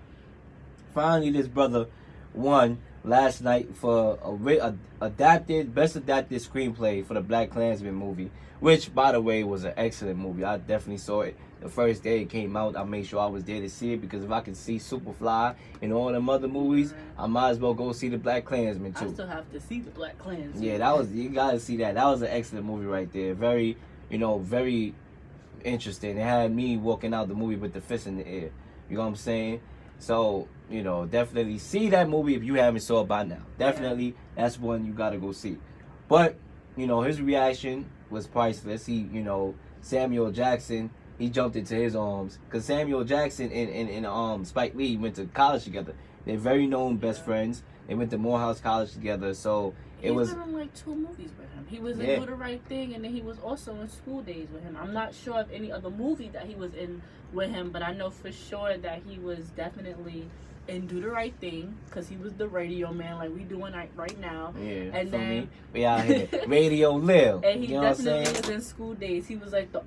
this brother won last night for best adapted screenplay for the Black Klansman movie, which, by the way, was an excellent movie. I definitely saw it the first day it came out. I made sure I was there to see it, because if I could see Superfly and all them other movies, I might as well go see the Black Klansman too. I still have to see the Black Klansman. Yeah, you gotta see that. That was an excellent movie right there. Very, you know, very interesting. It had me walking out the movie with the fist in the air. You know what I'm saying? So, you know, definitely see that movie if you haven't saw it by now. Definitely, that's one you gotta go see. But, you know, his reaction was priceless. He, you know, Samuel Jackson, he jumped into his arms, because Samuel Jackson and Spike Lee went to college together. They're very known best friends. They went to Morehouse College together, so it was. He's been in like 2 movies with him. He was in Do the Right Thing, and then he was also in School Days with him. I'm not sure of any other movie that he was in with him, but I know for sure that he was definitely in Do the Right Thing, because he was the radio man like we doing right now. Yeah, and then we out here Radio Leel. And he you know definitely was in School Days. He was like the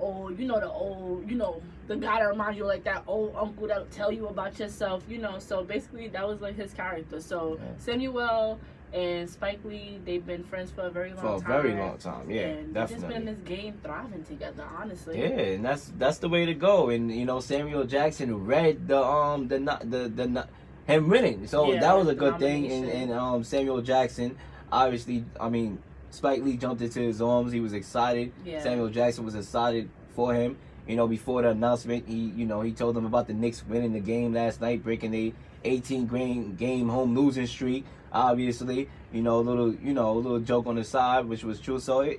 guy that reminds you like that old uncle that'll tell you about yourself, you know. So basically that was like his character. So Samuel and Spike Lee, they've been friends for a very long time. For a very long time, yeah, and definitely. They've just been in this game thriving together, honestly. Yeah, and that's the way to go. And you know, Samuel Jackson read the him winning, so that was a good thing. And Samuel Jackson, obviously, I mean, Spike Lee jumped into his arms. He was excited. Yeah. Samuel Jackson was excited for him. You know, before the announcement, he told them about the Knicks winning the game last night, breaking the 18 game home losing streak. Obviously, a little joke on the side, which was true. So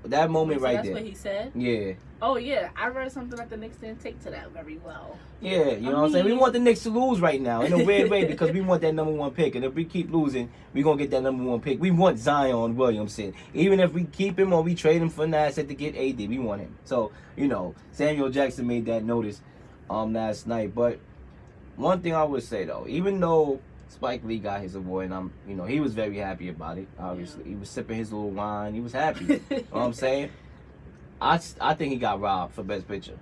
that moment right there. That's what he said? Yeah. Oh yeah, I read something that the Knicks didn't take to that very well. Yeah, you know what I'm saying? We want the Knicks to lose right now in a weird way, because we want that number 1 pick. And if we keep losing, we're going to get that number 1 pick. We want Zion Williamson. Even if we keep him or we trade him for an asset to get AD, we want him. So, Samuel Jackson made that notice last night. But one thing I would say, though, even though Spike Lee got his award, and he was very happy about it, obviously. He was sipping his little wine. He was happy. You know what I'm saying? I think he got robbed for Best Picture.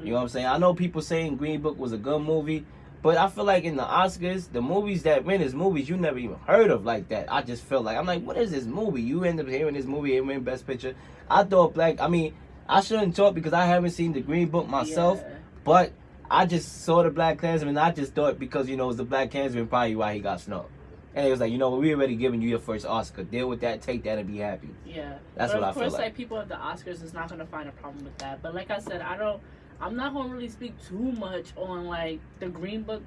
You know what I'm saying? I know people saying Green Book was a good movie, but I feel like in the Oscars, the movies that win is movies you never even heard of like that. I just feel like, I'm like, what is this movie? You end up hearing this movie and win Best Picture. I thought I shouldn't talk because I haven't seen the Green Book myself, but I just saw the Black Klansman, and I just thought because, it was the Black Klansman, probably why he got snubbed. And it was like, we already giving you your first Oscar. Deal with that, take that, and be happy. Yeah. That's what I feel like. Of course, people at the Oscars is not going to find a problem with that. But like I said, I'm not going to really speak too much on, like, the Green Book.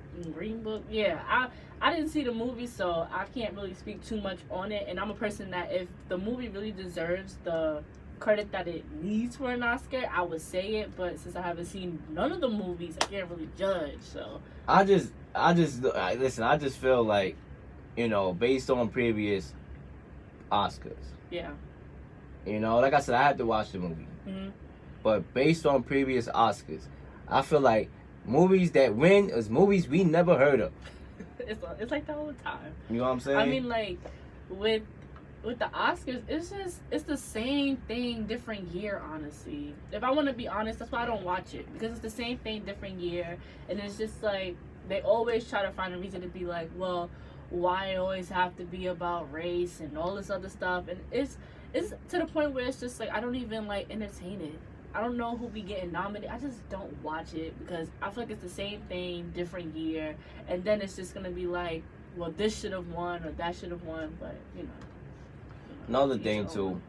Yeah, I didn't see the movie, so I can't really speak too much on it. And I'm a person that if the movie really deserves the credit that it needs for an Oscar, I would say it. But since I haven't seen none of the movies, I can't really judge. So I just feel like, based on previous Oscars. Yeah. Like I said, I had to watch the movie. Mm-hmm. But based on previous Oscars, I feel like movies that win is movies we never heard of. It's like that all the time. You know what I'm saying? I mean, like, with the Oscars, it's the same thing, different year, honestly. If I want to be honest, that's why I don't watch it. Because it's the same thing, different year. And it's just like, they always try to find a reason to be like, well, why it always have to be about race and all this other stuff. And it's to the point where it's just like, I don't even like entertain it. I don't know who be getting nominated. I just don't watch it because I feel like it's the same thing, different year. And then it's just going to be like, well, this should have won or that should have won. But, Another thing, too,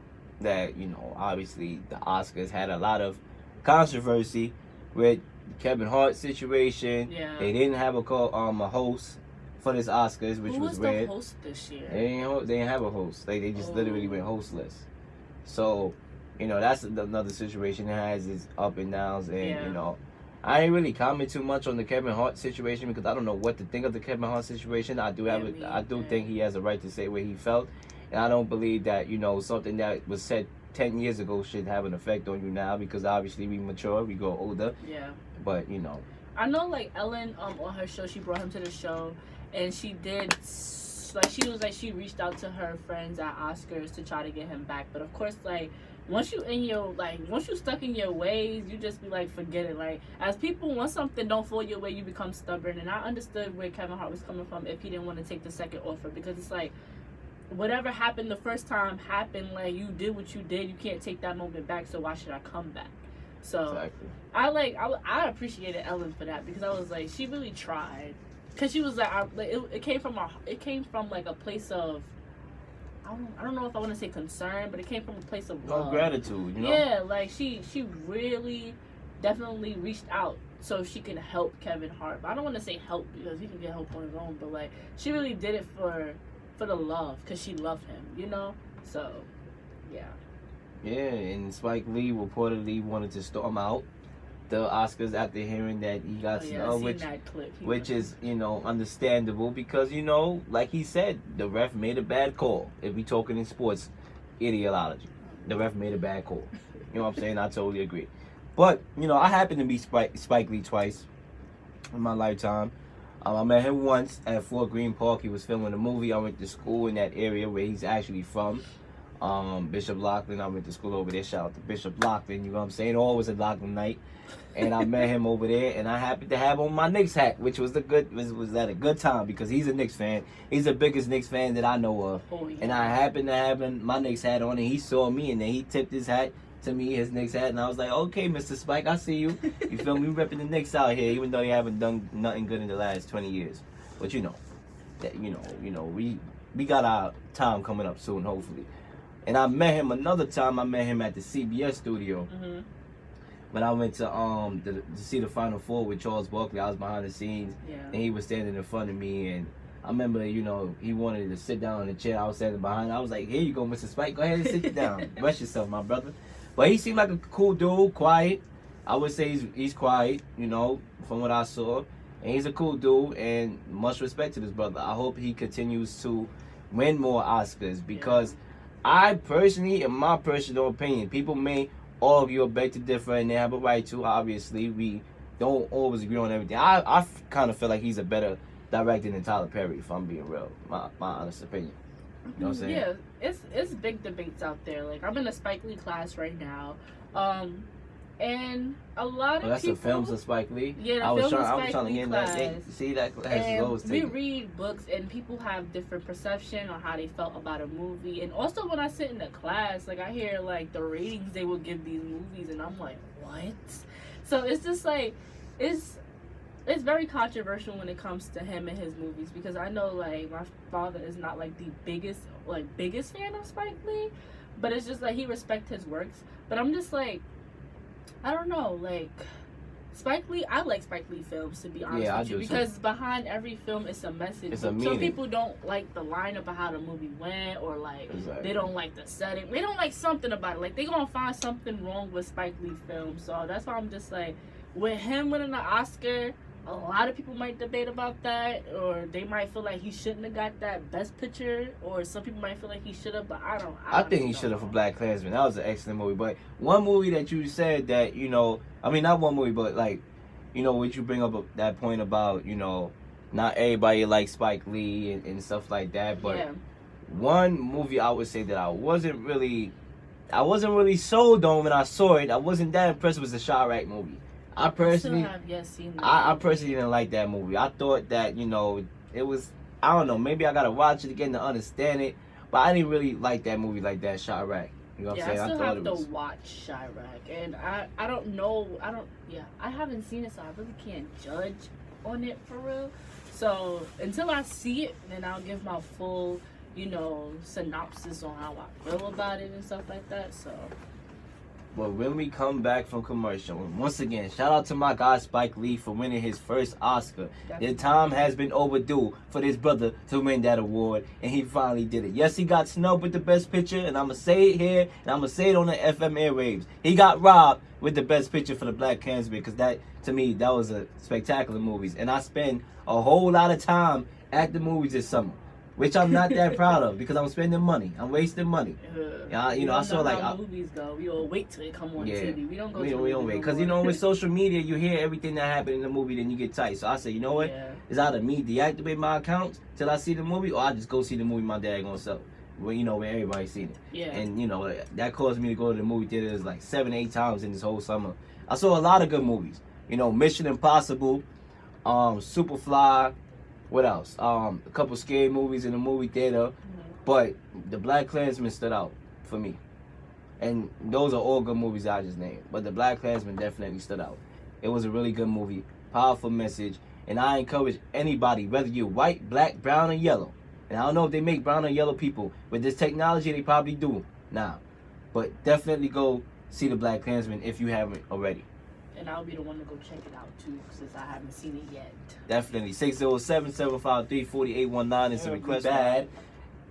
that, obviously the Oscars had a lot of controversy with Kevin Hart's situation. Yeah. They didn't have a host for this Oscars, which was weird. Who was the host this year? They didn't have a host. They just literally went hostless. So, You know, that's another situation that has its up and downs, and Yeah. you know, I ain't really comment too much on the Kevin Hart situation because I don't know what to think of the Kevin Hart situation. I do have I do think he has a right to say what he felt, and I don't believe that, you know, something that was said 10 years ago should have an effect on you now, because obviously we mature, we grow older. Yeah. But you know, I know, like, Ellen, on her show, she brought him to the show, and she did, like, she reached out to her friends at Oscars to try to get him back. But of course, like, once you stuck in your ways, you just be like, forget it. Like, as people, once something don't fall your way, you become stubborn. And I understood where Kevin Hart was coming from if he didn't want to take the second offer, because it's like, whatever happened the first time happened. Like, you did what you did, you can't take that moment back, so why should I come back? So exactly. I appreciated Ellen for that, because I was like, she really tried, because she was like, it came from like a place of, I don't know if I want to say concern, but it came from a place of love. Gratitude, you know. Yeah, like she really definitely reached out so she can help Kevin Hart. But I don't want to say help, because he can get help on his own, but like, she really did it for the love, because she loved him, you know. So yeah. Yeah, and Spike Lee reportedly wanted to storm out the Oscars after hearing that he got which is, you know, understandable, because, you know, like he said, the ref made a bad call. If we talking in sports ideology, the ref made a bad call. You know what I'm saying? I totally agree. But, you know, I happen to meet Spike Lee twice in my lifetime. I met him once at Fort Greene Park. He was filming a movie. I went to school in that area where he's actually from. Bishop Loughlin. I went to school over there. Shout out to Bishop Loughlin. You know what I'm saying? Always a Loughlin night. And I met him over there, and I happened to have on my Knicks hat, which was at a good time, because he's a Knicks fan. He's the biggest Knicks fan that I know of. Oh, yeah. And I happened to have my Knicks hat on, and he saw me, and then he tipped his hat to me, his Knicks hat, and I was like, okay, Mr. Spike, I see you. You feel me? We repping the Knicks out here, even though they haven't done nothing good in the last 20 years. But you know, that we got our time coming up soon, hopefully. And I met him another time. I met him at the CBS studio. Mm-hmm. When I went to see the Final Four with Charles Barkley. I was behind the scenes, and he was standing in front of me. And I remember, you know, he wanted to sit down in the chair I was standing behind. I was like, here you go, Mr. Spike. Go ahead and sit down. Rest yourself, my brother. But he seemed like a cool dude, quiet. I would say he's quiet, you know, from what I saw. And he's a cool dude, and much respect to this brother. I hope he continues to win more Oscars, because I personally, in my personal opinion, people may argue or beg to differ, and they have a right to. Obviously, we don't always agree on everything. I kind of feel like he's a better director than Tyler Perry, if I'm being real. My honest opinion. You know what I'm saying? Yeah, it's big debates out there. Like, I'm in a Spike Lee class right now, and a lot of that's people. The films of Spike Lee. Yeah, I was the trying Spike to Lee get class. that. See, that class is And always we taken. read books, and people have different perception on how they felt about a movie. And also, when I sit in the class, like, I hear like the ratings they will give these movies, and I'm like, what? So it's just like, it's very controversial when it comes to him and his movies, because I know, like, my father is not like the biggest fan of Spike Lee, but it's just like he respects his works. But I'm just like, I don't know, like, Spike Lee, I like Spike Lee films, to be honest with you, because behind every film is a message. It's a meaning. Some people don't like the line about how the movie went, or like they don't like the setting. They don't like something about it. Like, they gonna find something wrong with Spike Lee films. So that's why I'm just like, with him winning the Oscar, a lot of people might debate about that, or they might feel like he shouldn't have got that Best Picture, or some people might feel like he should have, but I think he should have for Black Klansman. That was an excellent movie. But one movie that you said that, you know, I mean, not one movie, but like, you know, what you bring up that point about, you know, not everybody likes Spike Lee and stuff like that, but one movie I would say that I wasn't really sold on when I saw it. I wasn't that impressed with the Chirac movie. I personally didn't like that movie. I thought that, you know, it was, I don't know, maybe I gotta watch it again to understand it, but I didn't really like that movie like that, Chirac. You know what I'm saying? I still have to watch Chirac, and I don't know, I haven't seen it, so I really can't judge on it for real. So until I see it, then I'll give my full, you know, synopsis on how I feel about it and stuff like that. So But when we come back from commercial, and once again, shout out to my guy Spike Lee for winning his first Oscar. The time has been overdue for this brother to win that award, and he finally did it. Yes, he got snubbed with the Best Picture, and I'm going to say it here, and I'm going to say it on the FM airwaves. He got robbed with the Best Picture for the Black Klansman, because that, to me, that was a spectacular movie. And I spend a whole lot of time at the movies this summer, which I'm not that proud of, because I'm spending money. I'm wasting money. I saw like how movies go. We all wait till they come on TV. We don't go. We don't wait, because with social media, you hear everything that happened in the movie, then you get tight. So I say, you know what? It's either me deactivate my accounts till I see the movie, or I just go see the movie my dad gonna sell. When when everybody's seen it. Yeah. And that caused me to go to the movie theaters like 7-8 times in this whole summer. I saw a lot of good movies. Mission Impossible, Superfly. What else? A couple scary movies in the movie theater, but the Black Klansman stood out for me. And those are all good movies I just named, but the Black Klansman definitely stood out. It was a really good movie, powerful message, and I encourage anybody, whether you're white, black, brown, or yellow. And I don't know if they make brown or yellow people. With this technology, they probably do now. But definitely go see the Black Klansman if you haven't already. And I'll be the one to go check it out too, since I haven't seen it yet. Definitely. 607-753-4819 is a request. Bad.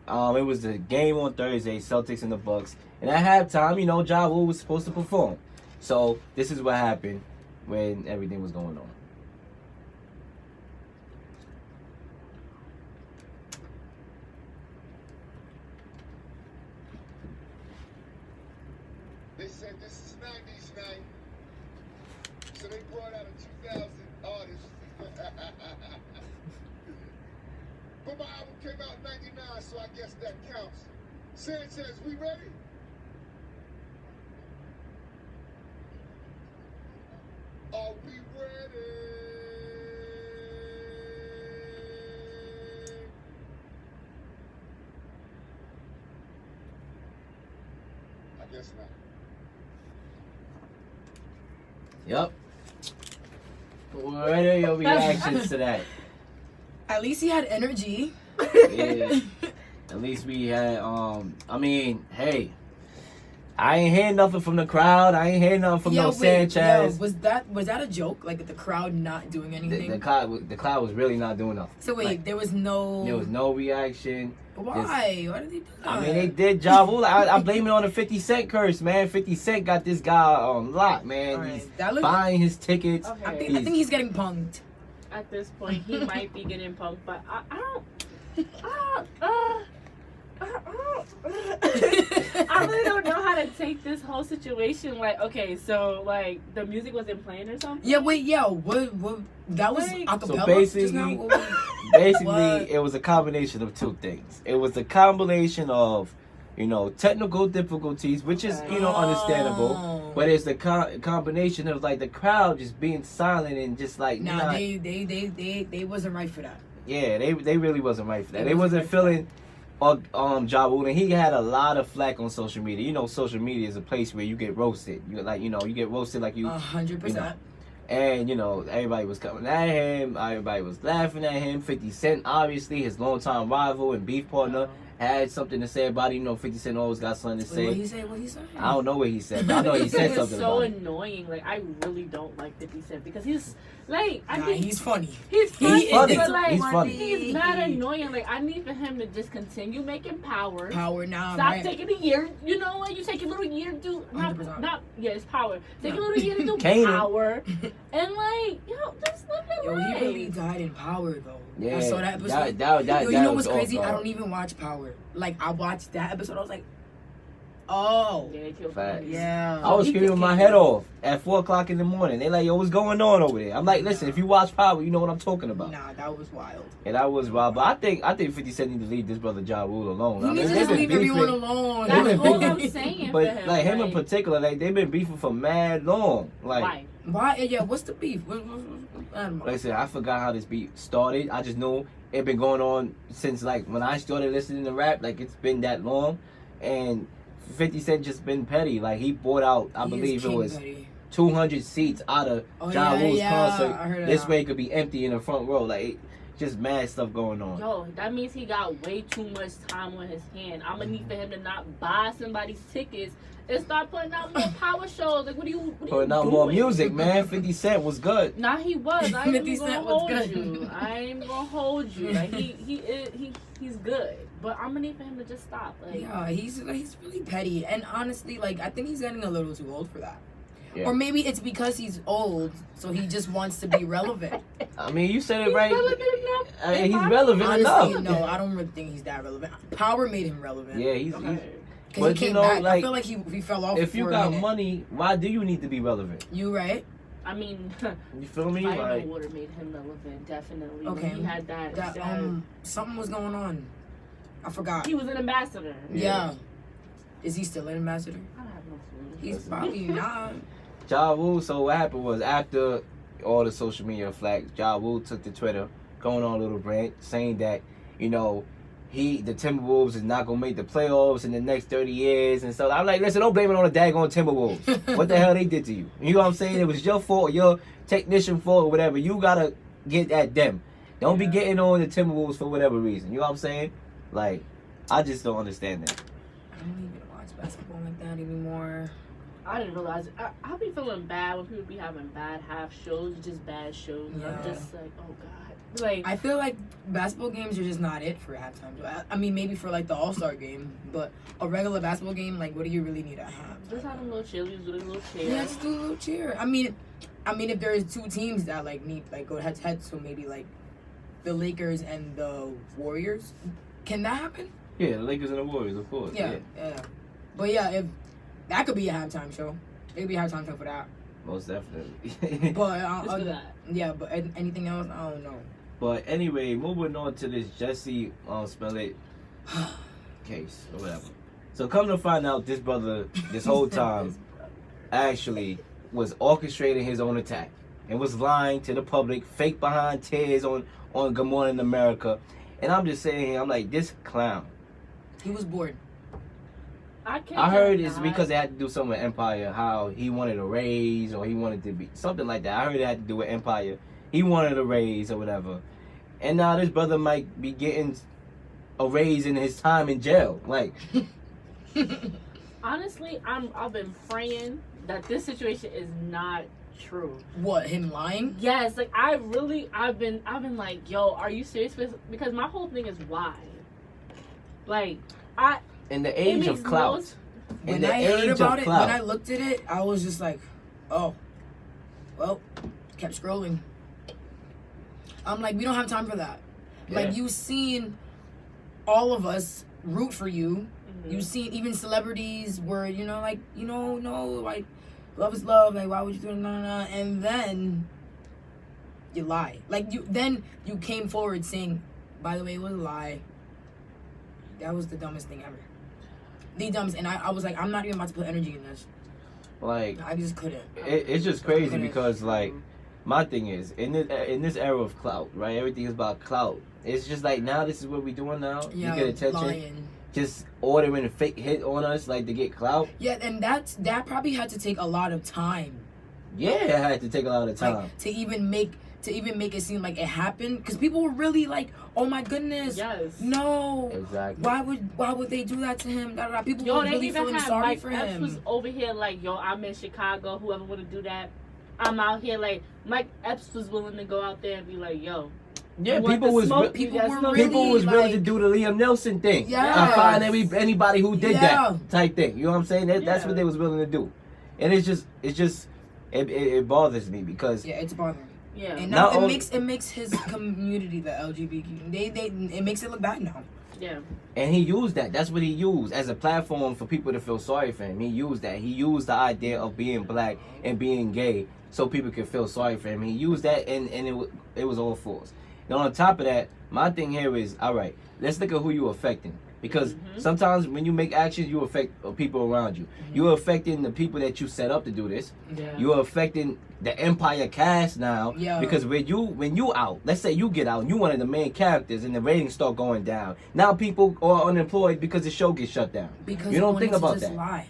It was the game on Thursday, Celtics and the Bucks. And at halftime, Ja Rule was supposed to perform. So this is what happened when everything was going on. They said this is 90s night, so they brought out a 2000 artist. But my album came out in 99, so I guess that counts. Sanchez, we ready? Are we ready? I guess not. Yep. What are your reactions to that? At least he had energy. Yeah. At least we had, hey, I ain't hearing nothing from the crowd. I ain't hearing nothing from Sanchez. Was that a joke? Like the crowd not doing anything? The crowd was really not doing nothing. So wait, there was no reaction. Why? Why did they do that? They did Ja Rule. I blame it on the 50 Cent curse, man. 50 Cent got this guy on lock, man. Right. He's buying his tickets. Okay. I think he's getting punked. At this point, he might be getting punked, but I really don't know how to take this whole situation. Like, okay, so like the music wasn't playing or something. Yeah, wait, yeah. What? That was acapella. So basically, it was a combination of two things. It was a combination of, technical difficulties, which is understandable, but it's the combination of like the crowd just being silent and just like they wasn't right for that. Yeah, they really wasn't right for that. They wasn't feeling Ja Rule, and he had a lot of flack on social media. Social media is a place where you get roasted. You get roasted like you 100%. And everybody was coming at him. Everybody was laughing at him. 50 Cent, obviously his longtime rival and beef partner, had something to say about it. 50 Cent always got something to say. What he say? What he said? I don't know what he said, but I know he said something about it. It's so annoying. Like, I really don't like 50 Cent because he's like, he's funny. He's funny, but like, he's funny. He's not annoying. Like, I need for him to just continue making power. Power now. Stop taking a year. You know what? You take a little year to do. It's power. Take a little year to do power, and like, just live your life. He really died in Power though. Yeah, I saw that episode. You know what's crazy? I don't even watch Power. Like, I watched that episode. I was like, oh. Yeah. I was screaming my head off at 4 o'clock in the morning. They like, yo, what's going on over there? I'm like, listen, if you watch Power, you know what I'm talking about. Nah, that was wild. Yeah, that was wild. But I think 50 Cent need to leave this brother Ja Rule alone. He needs to just leave everyone alone. That's all I'm saying. But like him in particular, like they've been beefing for mad long. Like, why? Yeah, what's the beef? Like I said, I forgot how this beef started. I just know it been going on since like when I started listening to rap. Like it's been that long, and 50 Cent just been petty. Like he bought out, I believe it was 200 seats out of Ja Rule's concert. This way it could be empty in the front row. Like just mad stuff going on. Yo, that means he got way too much time on his hand. I'm gonna need for him to not buy somebody's tickets and start putting out more power shows. Like, what are you Putting out doing? more music, man. 50 Cent was good. Nah, he was. I ain't 50 even gonna Cent was hold good. you. I ain't gonna hold you. Like he's good. But I'm gonna need for him to just stop. Like, Yeah, he's really petty, and honestly, like I think he's getting a little too old for that. Yeah. Or maybe it's because he's old, so he just wants to be relevant. I mean, you said it right. relevant enough. I mean, he's relevant Honestly, enough. no, I don't really think he's that relevant. Power made him relevant. Yeah, he's. Okay. Because But he you came know, back. I like, feel like he fell off. If you for a got minute. money, why do you need to be relevant? You right? I mean, You feel me? Fire Like, and Water made him relevant, definitely. Okay. When he had that, That something was going on. I forgot. he was an ambassador. Yeah. Is he still an ambassador? I have no clue. He's probably not. Ja Rule, so what happened was after all the social media flags, Ja Rule took to Twitter, going on a little rant, saying that, you know, the Timberwolves is not gonna make the playoffs in the next 30 years and so I'm like, listen, don't blame it on the daggone Timberwolves. What the hell they did to you? You know what I'm saying? It was your fault, your technician fault, or whatever. You gotta get at them. Don't be getting on the Timberwolves for whatever reason. You know what I'm saying? Like, I just don't understand that. I don't even watch basketball like that anymore. I didn't realize. I be feeling bad when people be having bad half shows, just bad shows. Yeah. I'm just like, oh god. Like, I feel like basketball games are just not it for halftime. I mean, maybe for like the All-Star game, but a regular basketball game, like, what do you really need at halftime? just have a little cheerleaders with a little chair. Yeah, just do a little cheer. I mean, if there's two teams that like need like go head to head, so maybe like the Lakers and the Warriors, can that happen? Yeah, the Lakers and the Warriors, of course. Yeah. But yeah, if that could be a halftime show, it could be a halftime show for that. Most definitely. But Just for that. yeah, but anything else, I don't know. But anyway, moving on to this Jesse Smollett case or whatever. So come to find out, this brother, this whole time, actually was orchestrating his own attack and was lying to the public, fake behind tears on Good Morning America. And I'm just saying, I'm like, this clown. He was bored. I heard it's because it had to do something with Empire, how he wanted a raise or he wanted to be something like that. I heard it had to do with Empire. He wanted a raise or whatever. And now this brother might be getting a raise in his time in jail. Like, Honestly, I've been praying that this situation is not true. What, him lying? Yes, like I've been like, yo, are you serious? Because my whole thing is why. Like, in the age of makes clout. no In When the I heard age about of it, clout. when I looked at it, I was just like, oh, well, kept scrolling. I'm like, we don't have time for that. Yeah. Like, you've seen all of us root for you. Mhm. You've seen even celebrities where, like, no, like, love is love. Like, why would you do it? No. And then you lie. Like, you came forward saying, by the way, it was a lie. That was the dumbest thing ever. The dumbest. And I was like, I'm not even about to put energy in this. Like, I just couldn't. it's just crazy Couldn't. because, like, my thing is, in this era of clout, right? Everything is about clout. It's just like, now this is what we're doing now. Yeah, you get attention. lying. Just ordering a fake hit on us, like, to get clout. Yeah, and that probably had to take a lot of time. Yeah, it had to take a lot of time. Like, to even make it seem like it happened, because people were really like, oh my goodness, Yes. no, Exactly. why would they do that to him? Da, da, da. People Yo, were they really even feeling had sorry Mike for Epps him. was over here like, yo, I'm in Chicago. Whoever want to do that, I'm out here. Like, Mike Epps was willing to go out there and be like, yo. Yeah, you want people the was smoke? people You got were smoke? really, people was willing like- to do the Liam Nelson thing. Yes. And find anybody who did Yeah. that type thing. You know what I'm saying? That's Yeah. what they was willing to do. And it bothers me because Yeah, it's bothering. Yeah. And Not now only- it makes his community, the LGBTQ, it makes it look bad now. Yeah. and he used that. That's what he used as a platform for people to feel sorry for him. He used that. He used the idea of being black and being gay so people could feel sorry for him. He used that, and it was all false. Now on top of that, my thing here is, all right, let's look at who you're affecting. Because sometimes when you make actions, you affect people around you. You're affecting the people that you set up to do this. Yeah. You're affecting the Empire cast now. Yeah. Because when you out, let's say you get out and you one of the main characters and the ratings start going down. Now people are unemployed because the show gets shut down. Because you don't wanted think to about just that. lie.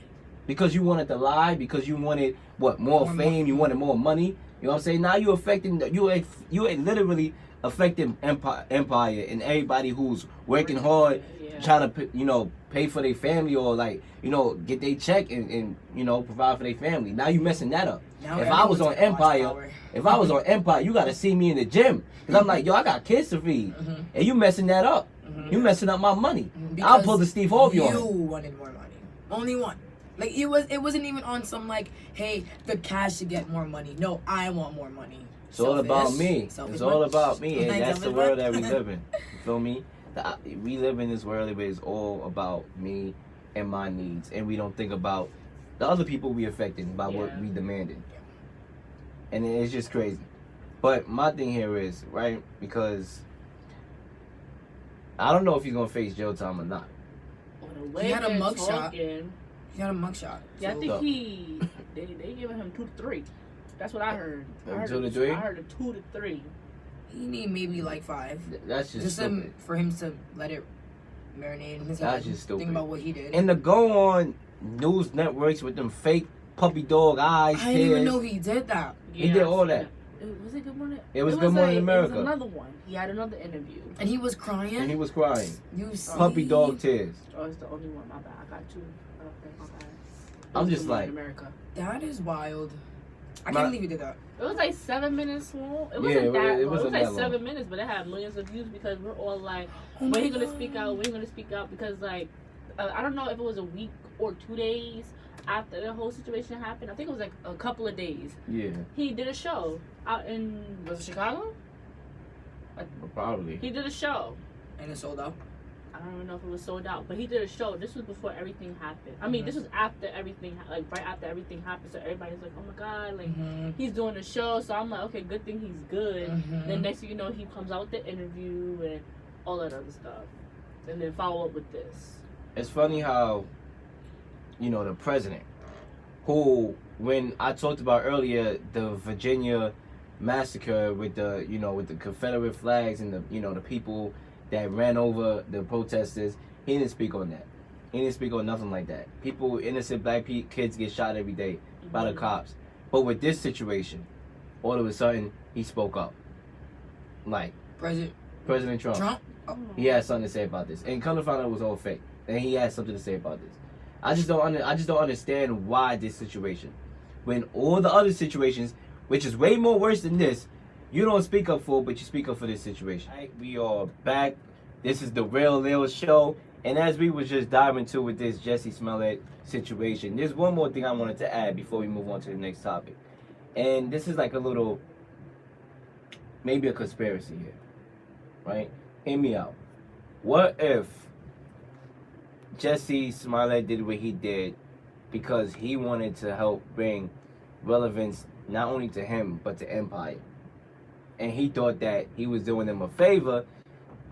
Because you wanted to lie, because you wanted more More fame, money. you wanted more money. You know what I'm saying? Now you're affecting you literally affecting Empire and everybody who's working hard, trying to pay for their family or like get their check and provide for their family. Now you messing that up. Now If I was on Empire, you gotta see me in the gym because I'm like, yo, I got kids to feed, and you messing that up. You messing up my money. I'll pull the Steve Harvey on You him. wanted more money. Only one. Like it wasn't even on some like, hey, the cash should get more money. No, I want more money. It's all about me. Selfish It's all much? about me, and Like, that's the selfish world much? that we live in. You feel me? We live in this world where it's all about me and my needs, and we don't think about the other people we affected by what we demanded. And it's just crazy. But my thing here is, right, because I don't know if he's gonna face jail time or not. He had a mugshot. He had a mugshot. Yeah, I So- think they giving him 2 to 3. That's what I heard. I heard 2 to 3? I heard a 2 to 3. He need maybe like 5. That's just stupid. For him to let it marinate in his That's head. just stupid. Think about what he did. And to go on news networks with them fake puppy dog eyes, I didn't even tears. know he did that. He did all that. Was it Good Morning? It was Good Morning America. It was another one. He had another interview. And he was crying. And he was crying. You see? Puppy dog tears. Oh, it's the only one. My bad. I got 2. Okay, my bad. I'm It was just Good Morning like- America. That is wild. I My- can't believe he did that. It was like 7 minutes long. It wasn't Yeah, that it long. It wasn't was like that long. 7 minutes, but it had millions of views because we're all like, Oh when my he gonna God. speak out? When he gonna speak out? Because like, I don't know if it was a week or 2 days after the whole situation happened. I think it was like a couple of days. Yeah, He did a show out in, was it Chicago? probably. He did a show. And it sold out. I don't even know if it was sold out, but he did a show. This was before everything happened. I mean, this was after everything, like right after everything happened. So everybody's like, oh my God, like he's doing a show. So I'm like, okay, good thing he's good. Then next thing you know, he comes out with the interview and all that other stuff. And then follow up with this. It's funny how, the president, who, when I talked about earlier, the Virginia massacre with the, with the Confederate flags and the people that ran over the protesters, he didn't speak on that. He didn't speak on nothing like that. Innocent black kids get shot every day by the cops. But with this situation, all of a sudden, he spoke up. Like, President Trump. Oh. He had something to say about this. And come to find out it was all fake. And he had something to say about this. I just don't understand why this situation. When all the other situations, which is way more worse than this, you don't speak up for, but you speak up for this situation. Right, we are back. This is the Real Leel Show. And as we was just diving into with this Jussie Smollett situation, there's one more thing I wanted to add before we move on to the next topic. And this is like a little, maybe a conspiracy here. Right? Hear me out. What if Jussie Smollett did what he did because he wanted to help bring relevance not only to him, but to Empire? And he thought that he was doing them a favor,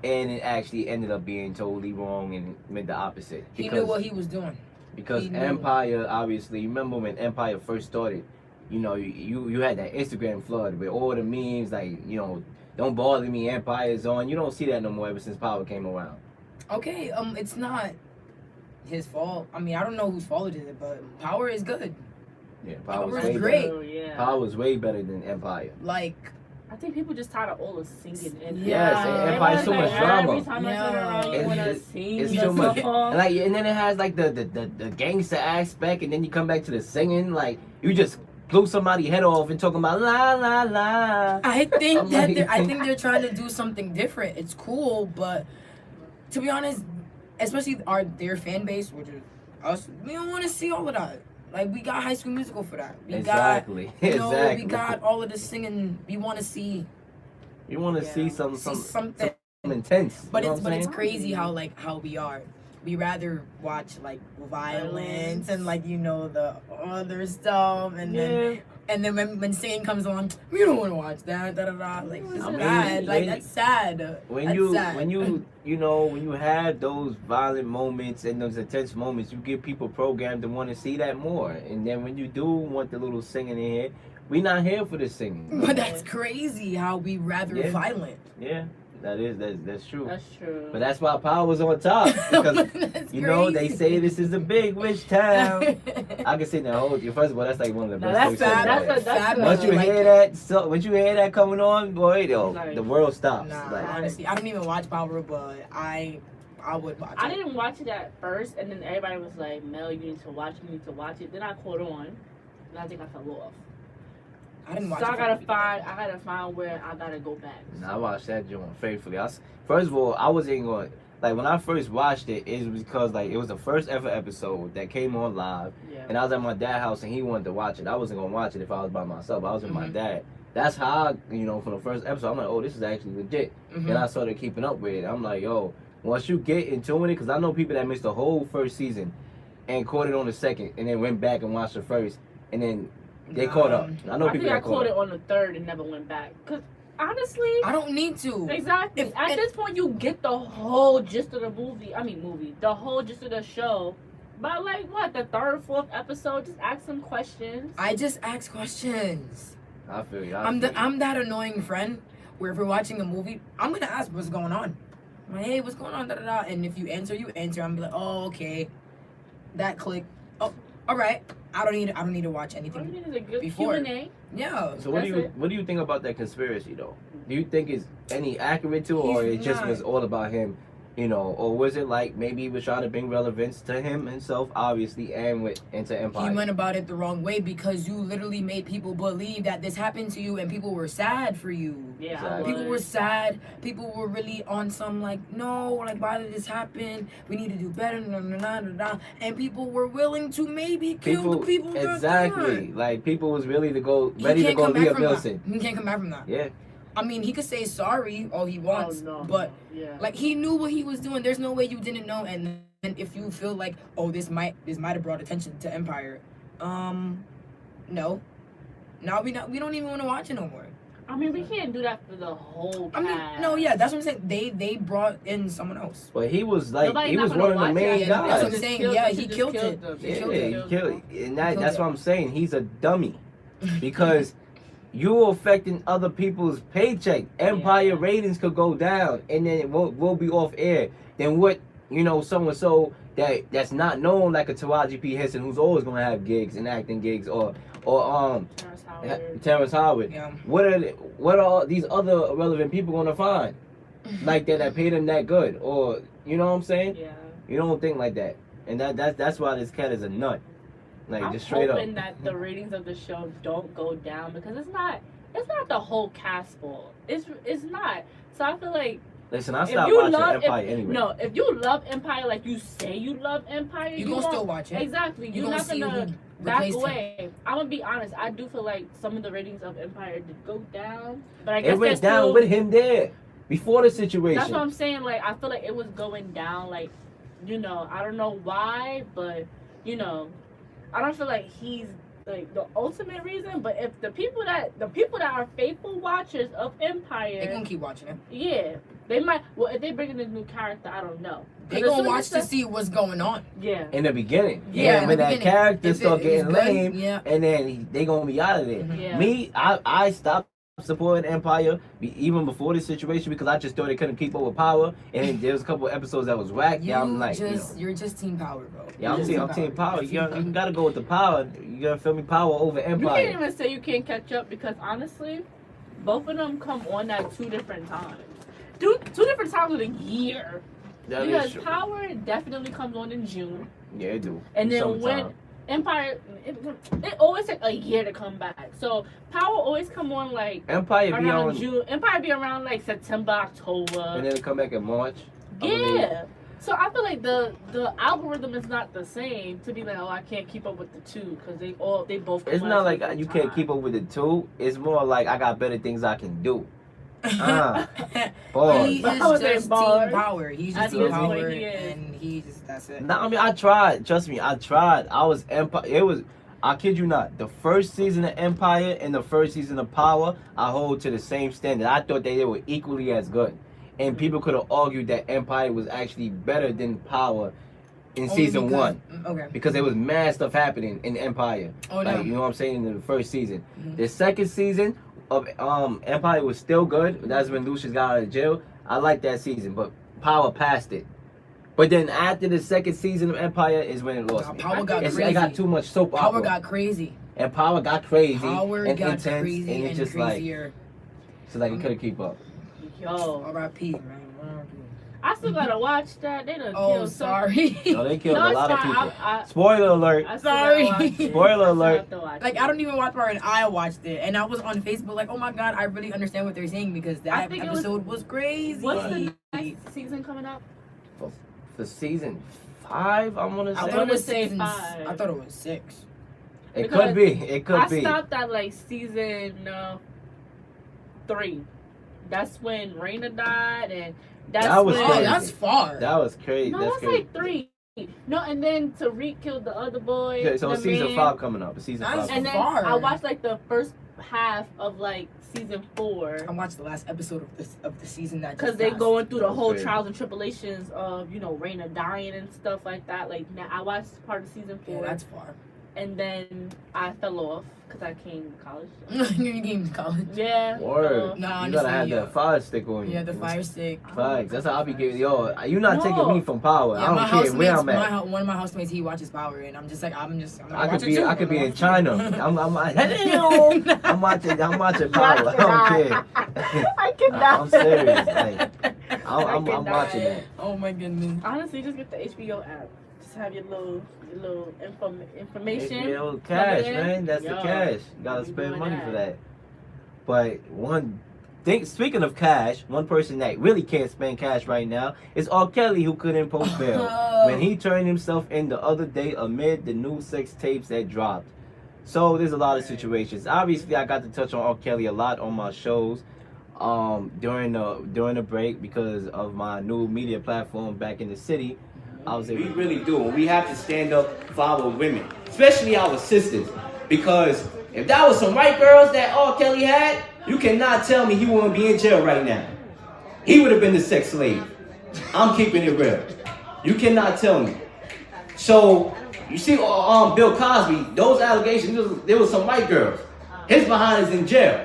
and it actually ended up being totally wrong and meant the opposite. He knew what he was doing. Because he knew. Empire, obviously, you remember when Empire first started, you had that Instagram flood with all the memes, like, don't bother me, Empire's on. You don't see that no more ever since Power came around. Okay, it's not his fault. I mean, I don't know whose fault it is, but Power is good. Yeah, Power's way great. better. Oh, yeah. Power's way better than Empire. Like, I think people just tired of all the singing in Yes, and Empire's so much drama. Every time I turn around, you want to sing It's the too much. song. And then it has like the gangster aspect, and then you come back to the singing, like you just blew somebody's head off and talking about la la la. I think I'm that like- I think they're trying to do something different. It's cool, but to be honest, especially their fan base, which is us, we don't want to see all of that. Like, we got High School Musical for that. We Exactly. got, Exactly. we got all of the singing. We want to see. You want to see something. something intense. But you know it's what I'm it's saying? crazy how we are. We rather watch like violence and like the other stuff, and then when singing comes on, we don't want to watch that. Da da da. Like, it's I mean, bad. Like, when- that's sad. When That's you sad. when you have those violent moments and those intense moments, you get people programmed to want to see that more. And then when you do want the little singing in here, we not here for the singing. But that's crazy how we rather Yeah. violent. Yeah, That's true. That's true. But that's why Power was on top because That's you know they crazy. say this is a big rich town. I can say the whole. First of all, that's like one of the No, best. that's things sad. ever. That's Once you like hear it. that, so once you hear that coming on, boy, yo, Like, the world stops. Nah, Like, honestly, I don't even watch Power, but I would watch it. I didn't watch it at first, and then everybody was like, "Mel, you need to watch it. You need to watch it." Then I caught on, and I think I fell off. I didn't watch So it. I gotta find where I gotta go back. and I watched that joint faithfully. First of all, I wasn't going. Like when I first watched it, it was because like it was the first ever episode that came on live, Yeah. and I was at my dad's house and he wanted to watch it. I wasn't gonna watch it if I was by myself. I was with my Mhm. dad. That's how from the first episode, I'm like, oh, this is actually legit. Mhm. And I started keeping up with it. I'm like, yo, once you get into it, because I know people that missed the whole first season and caught it on the second, and then went back and watched the first, and then they caught up. I know I people think I that caught it up. on the third and never went back. Cause honestly, I don't need to. exactly. At this point, you get the whole gist of the movie. The whole gist of the show. By like what, the third, fourth episode, just ask some questions. I just ask questions. I feel you. I'm that annoying friend where if we're watching a movie, I'm gonna ask what's going on. I'm like, hey, what's going on? Da, da, da. And if you answer. I'm gonna be like, oh, okay, that click. Oh, all right. I don't need to watch All you anything. need is a good Before. Q&A. Yeah. So what do That's you it. think about that conspiracy though? Do you think it's any accurate to it, or He's it just not. was all about him, or was it like maybe he was trying to bring relevance to him himself, obviously, and into Empire? He went about it the wrong way because you literally made people believe that this happened to you and people were sad for you. Yeah, Exactly. I People were was. sad. People were really on some like, no, like why did this happen? We need to do better. Nah, nah, nah, nah, nah. And people were willing to maybe kill the people that exactly. died. Like people was really He ready to can't go come back Leah from Wilson. that. He can't come back from that. Yeah. I mean, he could say sorry all he wants, Oh, no, but no. Yeah. like he knew what he was doing. There's no way you didn't know. And then if you feel like, oh, this might have brought attention to Empire, no. Now we don't even want to watch it no more. I mean, we can't do that for the whole I cast. mean, no, yeah, that's what I'm saying. They brought in someone else. But he was like Nobody's he not was gonna one of the watch main it. That's what I'm guys. saying. Killed Yeah, them. he Just killed killed it. them. He Yeah, killed he it. killed it. And Killed that's it. what I'm saying. He's a dummy. Because you're affecting other people's paycheck. Empire Yeah. ratings could go down and then it we'll be off air. Then what, someone so that's not known like a Taraji P. Henson who's always gonna have gigs and acting gigs or Terrence Howard. Terrence Howard. Yeah. What are these other relevant people gonna find? Like that pay them that good? Or you know what I'm saying? Yeah. You don't think like that. And that's why this cat is a nut. Like I'm just straight up. hoping that the ratings of the show don't go down because it's not the whole cast fault. It's not. So I feel like Listen, I if stopped you watching love Empire anyway. No, if you love Empire like you say you love Empire, You gonna won't- still watch it. Exactly. You You're gonna not see gonna who back replaced him. away. I'm gonna be honest. I do feel like some of the ratings of Empire did go down, but I guess It went they're down still, with him there before the situation. That's what I'm saying. Like I feel like it was going down. Like I don't know why, but I don't feel like he's like the ultimate reason. But if the people that are faithful watchers of Empire, They gonna keep watching it. yeah, they might. Well, if they bring in a new character, I don't know. They 'Cause as gonna soon watch as to see what's going on. Yeah. in the beginning. Yeah, And in when the that beginning. character If start it getting is good, lame, yeah. and then they gonna be out of there. Yeah. Me, I stopped supporting Empire even before this situation because I just thought they couldn't keep up with Power, and there was a couple of episodes that was whack. Yeah, I'm like, you're just Team Power, bro. yeah, I'm You're team Power. Team You gotta go with the Power. You gotta feel me, Power over You can't Empire. even say you can't catch up because honestly, both of them come on at two different times. Two different times of the year. That is Because true. Power definitely comes on in June. Yeah, it do. And then Sometime. when Empire, it always takes a year to come back. So Power always come on like Empire be around on, June. Empire be around like September, October. and then it come back in March. I believe. Yeah. So I feel like the algorithm is not the same to be like, oh, I can't keep up with the two because they both. Come It's on not at like the same you can't time. keep up with the two. It's more like I got better things I can do. Pause. He I is was just in Team bars. Power. He's At just Team this Power, point, he is. and he just that's it. No, I mean I tried. Trust me, I tried. I was Empire. It was. I kid you not. The first season of Empire and the first season of Power, I hold to the same standard. I thought they were equally as good, and people could have argued that Empire was actually better than Power in Only season because- one Okay. because there was mad stuff happening in Empire. Oh no. Like you know what I'm saying in the first season. Mhm. The second season of Empire was still good. That's when Lucius got out of jail. I like that season, but Power passed it. But then after the second season of Empire is when it lost me. Power got It crazy. got too much soap opera. Power got crazy. And Power got crazy. Power and got intense, crazy and it and just crazier. so like it couldn't keep up. Yo, R.I.P. man. I still gotta watch that. They done Oh, killed sorry. No, they killed No, a it's lot of fine. people. I Spoiler alert. still gotta watch it. Spoiler I still alert. have to watch Like, it. I don't even watch Power, and I watched it. And I was on Facebook like, oh my God, I really understand what they're saying because I that think it episode was crazy. What's the next season coming up? For season 5, I want to I say. thought it was say season. 5. I thought it was 6. It because could be. It could I be. stopped at like season 3. That's when Raina died, and that's That was when. Oh, crazy. that's far. That was crazy. No, that's that's crazy. like 3. No, and then Tariq killed the other boy. Okay, so the season man. 5 coming up. Season That's 5. And then far. I watched like the first half of like season 4. I watched the last episode of the season that Because just they passed. going through the That was whole crazy. trials and tribulations of, you know, Raina dying and stuff like that. Like, now I watched part of season 4. Yeah, that's far. And then I fell off because I came to college. You came to college. Yeah. Word. No, You gotta have honestly, that fire stick on you. Yeah, the fire stick. Facts. That's how I be getting. Yo, you not taking No. me from Power. Yeah, I my don't care where housemates, I'm at. one of my housemates, he watches Power, and I'm just like, I'm gonna I watch could it be. too. I could be I'm in gonna China. watch it. I'm watching Power. I don't care. I cannot. I'm serious. Like, I'm cannot. watching that. Oh my goodness. Honestly, just get the HBO app. Just have your little information. You know, plug cash, it in. man. That's the Yo, cash. You gotta be spend doing money for that. But one thing, speaking of cash, one person that really can't spend cash right now is R.kelly, who couldn't post bail when he turned himself in the other day amid the new sex tapes that dropped. So there's a lot of situations. Obviously, I got to touch on R.kelly a lot on my shows during the break because of my new media platform back in the city. We really do. We have to stand up for our women, especially our sisters. Because if that was some white girls that R.kelly had, you cannot tell me he wouldn't be in jail right now. He would have been the sex slave. I'm keeping it real. You cannot tell me. So, you see, Bill Cosby, those allegations, there was some white girls. His behind is in jail.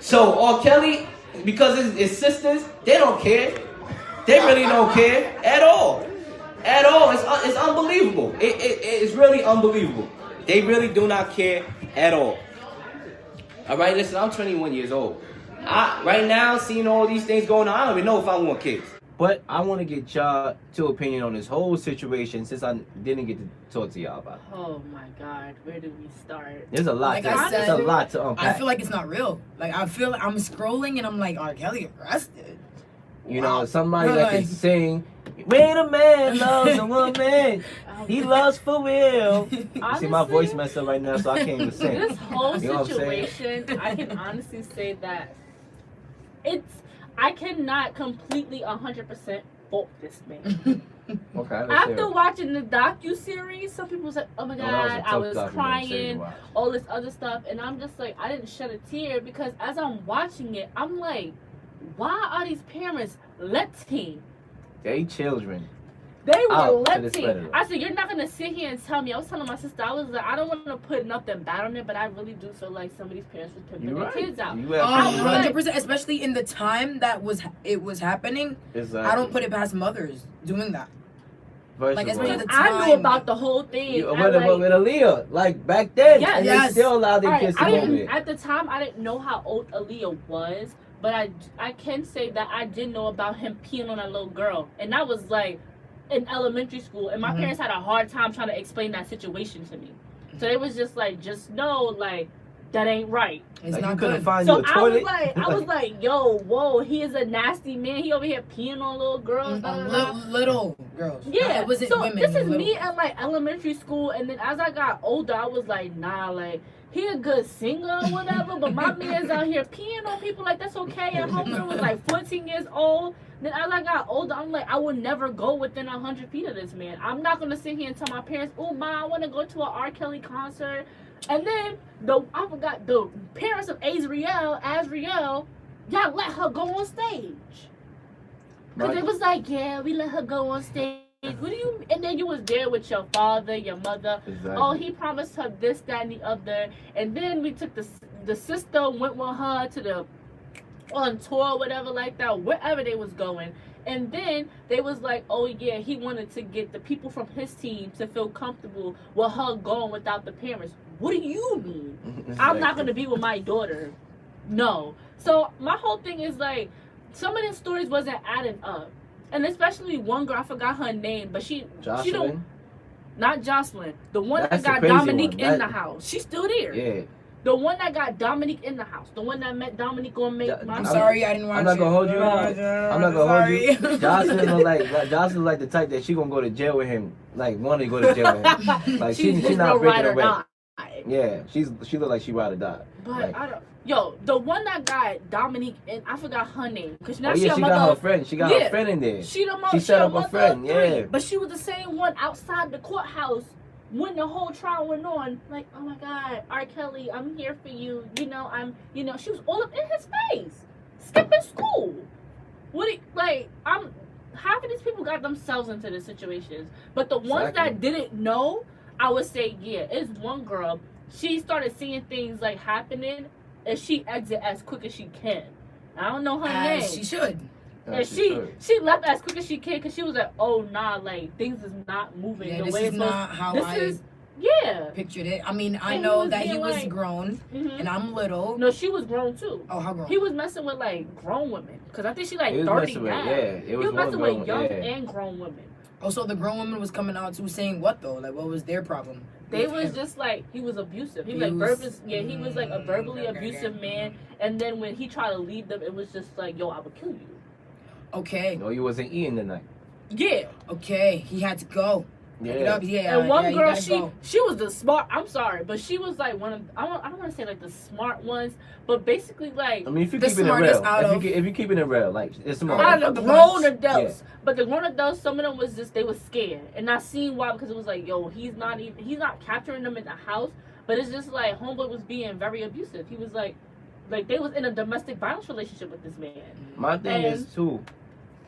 So, R.kelly, because his sisters, they don't care. They really don't care at all. At all. It's unbelievable. It's really unbelievable. They really do not care at all. All right, listen, I'm 21 years old. Right now, seeing all these things going on, I don't even know if I want kids. But I want to get y'all two opinion on this whole situation since I didn't get to talk to y'all about it. Oh my God, where do we start? There's a lot. Like I There's said, a lot to unpack. I feel like it's not real. Like, I feel like I'm scrolling and I'm like, R. Kelly arrested. You know, Wow. somebody that can Like- sing, when a man loves a woman, he loves for real. You see, my Honestly, voice messed up right now, so I can't even sing. This whole You know what I'm saying? situation, I can honestly say that I cannot completely 100% fault this man. Okay, let's hear After it. watching the docu-series, some people said, oh my Oh, that was a God, I tough was documentary to crying, watch. all this other stuff. And I'm just like, I didn't shed a tear because as I'm watching it, I'm like, why are these parents letting? They children. They were Out to this letting. predator. I said, you're not going to sit here and tell me. I was telling my sister, I was like, I don't want to put nothing bad on it, but I really do feel like some of these parents was pimping You their right. kids out. You absolutely right. 100%, especially in the time that it was happening. Exactly. I don't put it past mothers doing that. First like, of all, especially the I knew time. about the whole thing. you, at, with Aaliyah, like back then, Yes. and Yes. they still allow their All kids right, to go there. at the time, I didn't know how old Aaliyah was, but I can say that I did know about him peeing on that little girl, and that was like in elementary school, and my parents had a hard time trying to explain that situation to me. So it was just like, just know, like, that ain't right. It's Like, you not couldn't good. find So you a I toilet. was like, yo, whoa, he is a nasty man. He over here peeing on little girls. da, da, da. Little girls. Yeah, It wasn't so women. this is little. me at like elementary school, and then as I got older, I was like, nah, like he a good singer or whatever, but my man's out here peeing on people like that's okay. At home, I was like 14 years old. Then as I got older, I'm like, I would never go within 100 feet of this man. I'm not gonna sit here and tell my parents, oh, Ma, I want to go to an R. Kelly concert. And then I forgot the parents of Azriel, y'all let her go on stage. Cause Right. it was like, yeah, we let her go on stage. What do you? And then you was there with your father, your mother. Exactly. Oh, he promised her this, that, and the other. And then we took the sister, went with her to the on tour or whatever like that, wherever they was going. And then they was like, oh yeah, he wanted to get the people from his team to feel comfortable with her going without the parents. What do you mean? I'm not gonna be with my daughter. No. So my whole thing is like, some of the stories wasn't adding up. And especially one girl, I forgot her name, but she don't, not Jocelyn. The one that got Dominique in the house. She's still there. Yeah. The one that got Dominique in the house. The one that met Dominique on I'm sorry, I didn't watch it. I'm not gonna hold you. I'm not gonna hold you. Jocelyn like the type that she gonna go to jail with him. Like, want to go to jail with him. Like, she's not breaking away. Yeah, she look like she ride or die. But like, I don't. Yo, the one that got Dominique, and I forgot her name, cause now she got her friend. She got her friend in there. She set up a friend. Yeah, but she was the same one outside the courthouse when the whole trial went on. Like, oh my God, R.Kelly, I'm here for you. You know, she was all up in his face, skipping school. Half of these people got themselves into the situations, but the ones that didn't know, I would say, yeah, it's one girl. She started seeing things like happening, and she exit as quick as she can. I don't know her name. She should. And she left as quick as she can because she was like, oh nah, like things is not moving the way it's not how I pictured it. I mean, I know that he was grown, and I'm little. No, she was grown too. Oh, how grown? He was messing with like grown women because I think she like 30 now. He was messing with young and grown women. Oh, so the grown woman was coming out too saying what though? Like, what was their problem? They was just like, he was abusive. He was like he was like a verbally abusive man. And then when he tried to leave them, it was just like, yo, I would kill you. Okay. No, you wasn't eating tonight. Yeah. Okay, he had to go. Yeah. And one girl, she was the smart. I'm sorry, but she was like one of, I don't want to say like the smart ones, but basically like, I mean, if you keeping it real, if you keeping it real, like it's smart. Out of the grown adults, but the grown adults, some of them was just, they was scared, and I seen why, because it was like, yo, he's not capturing them in the house, but it's just like homeboy was being very abusive. He was like they was in a domestic violence relationship with this man. My thing is too,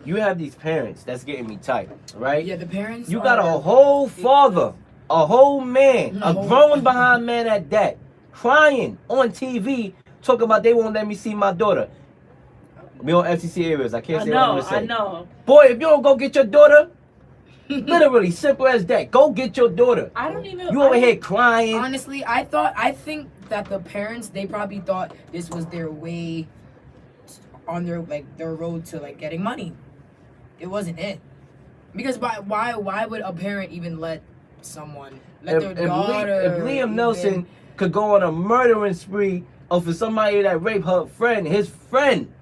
you have these parents that's getting me tight, right? Yeah, the parents. You got a whole father, a whole man, a grown behind man at that, crying on TV, talking about they won't let me see my daughter. We on FCC areas. I can't say what I'm gonna say. I know. Boy, if you don't go get your daughter, literally simple as that. Go get your daughter. I don't even. You over here crying. Honestly, I think that the parents, they probably thought this was their way on their road to like getting money. It wasn't it. Because why would a parent even let their daughter... If Liam Nelson could go on a murdering spree for somebody that raped her friend, his friend,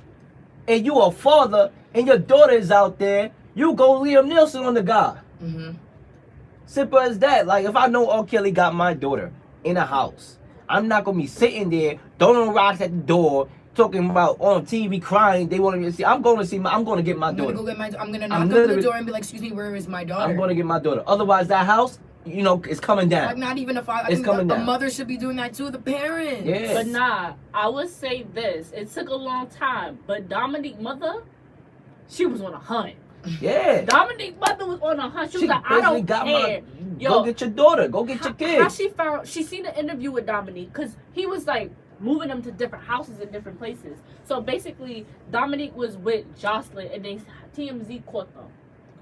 and you a father and your daughter is out there, you go Liam Nelson on the guy. Simple as that. Like, if I know R.Kelly got my daughter in a house, I'm not going to be sitting there throwing rocks at the door, talking about on TV crying. They want me to see. I'm going to get my daughter. I'm going to knock on the door and be like, excuse me, where is my daughter? I'm going to get my daughter. Otherwise, that house, it's coming down. Like, not even a father. It's coming down. The mother should be doing that too, the parents. Yes. But nah, I would say this. It took a long time, but Dominique's mother, she was on a hunt. Yeah. Dominique's mother was on a hunt. She was like, I don't care. Go get your daughter. Go get your kids. She seen the interview with Dominique because he was like moving them to different houses in different places. So basically, Dominique was with Jocelyn, and then TMZ caught them.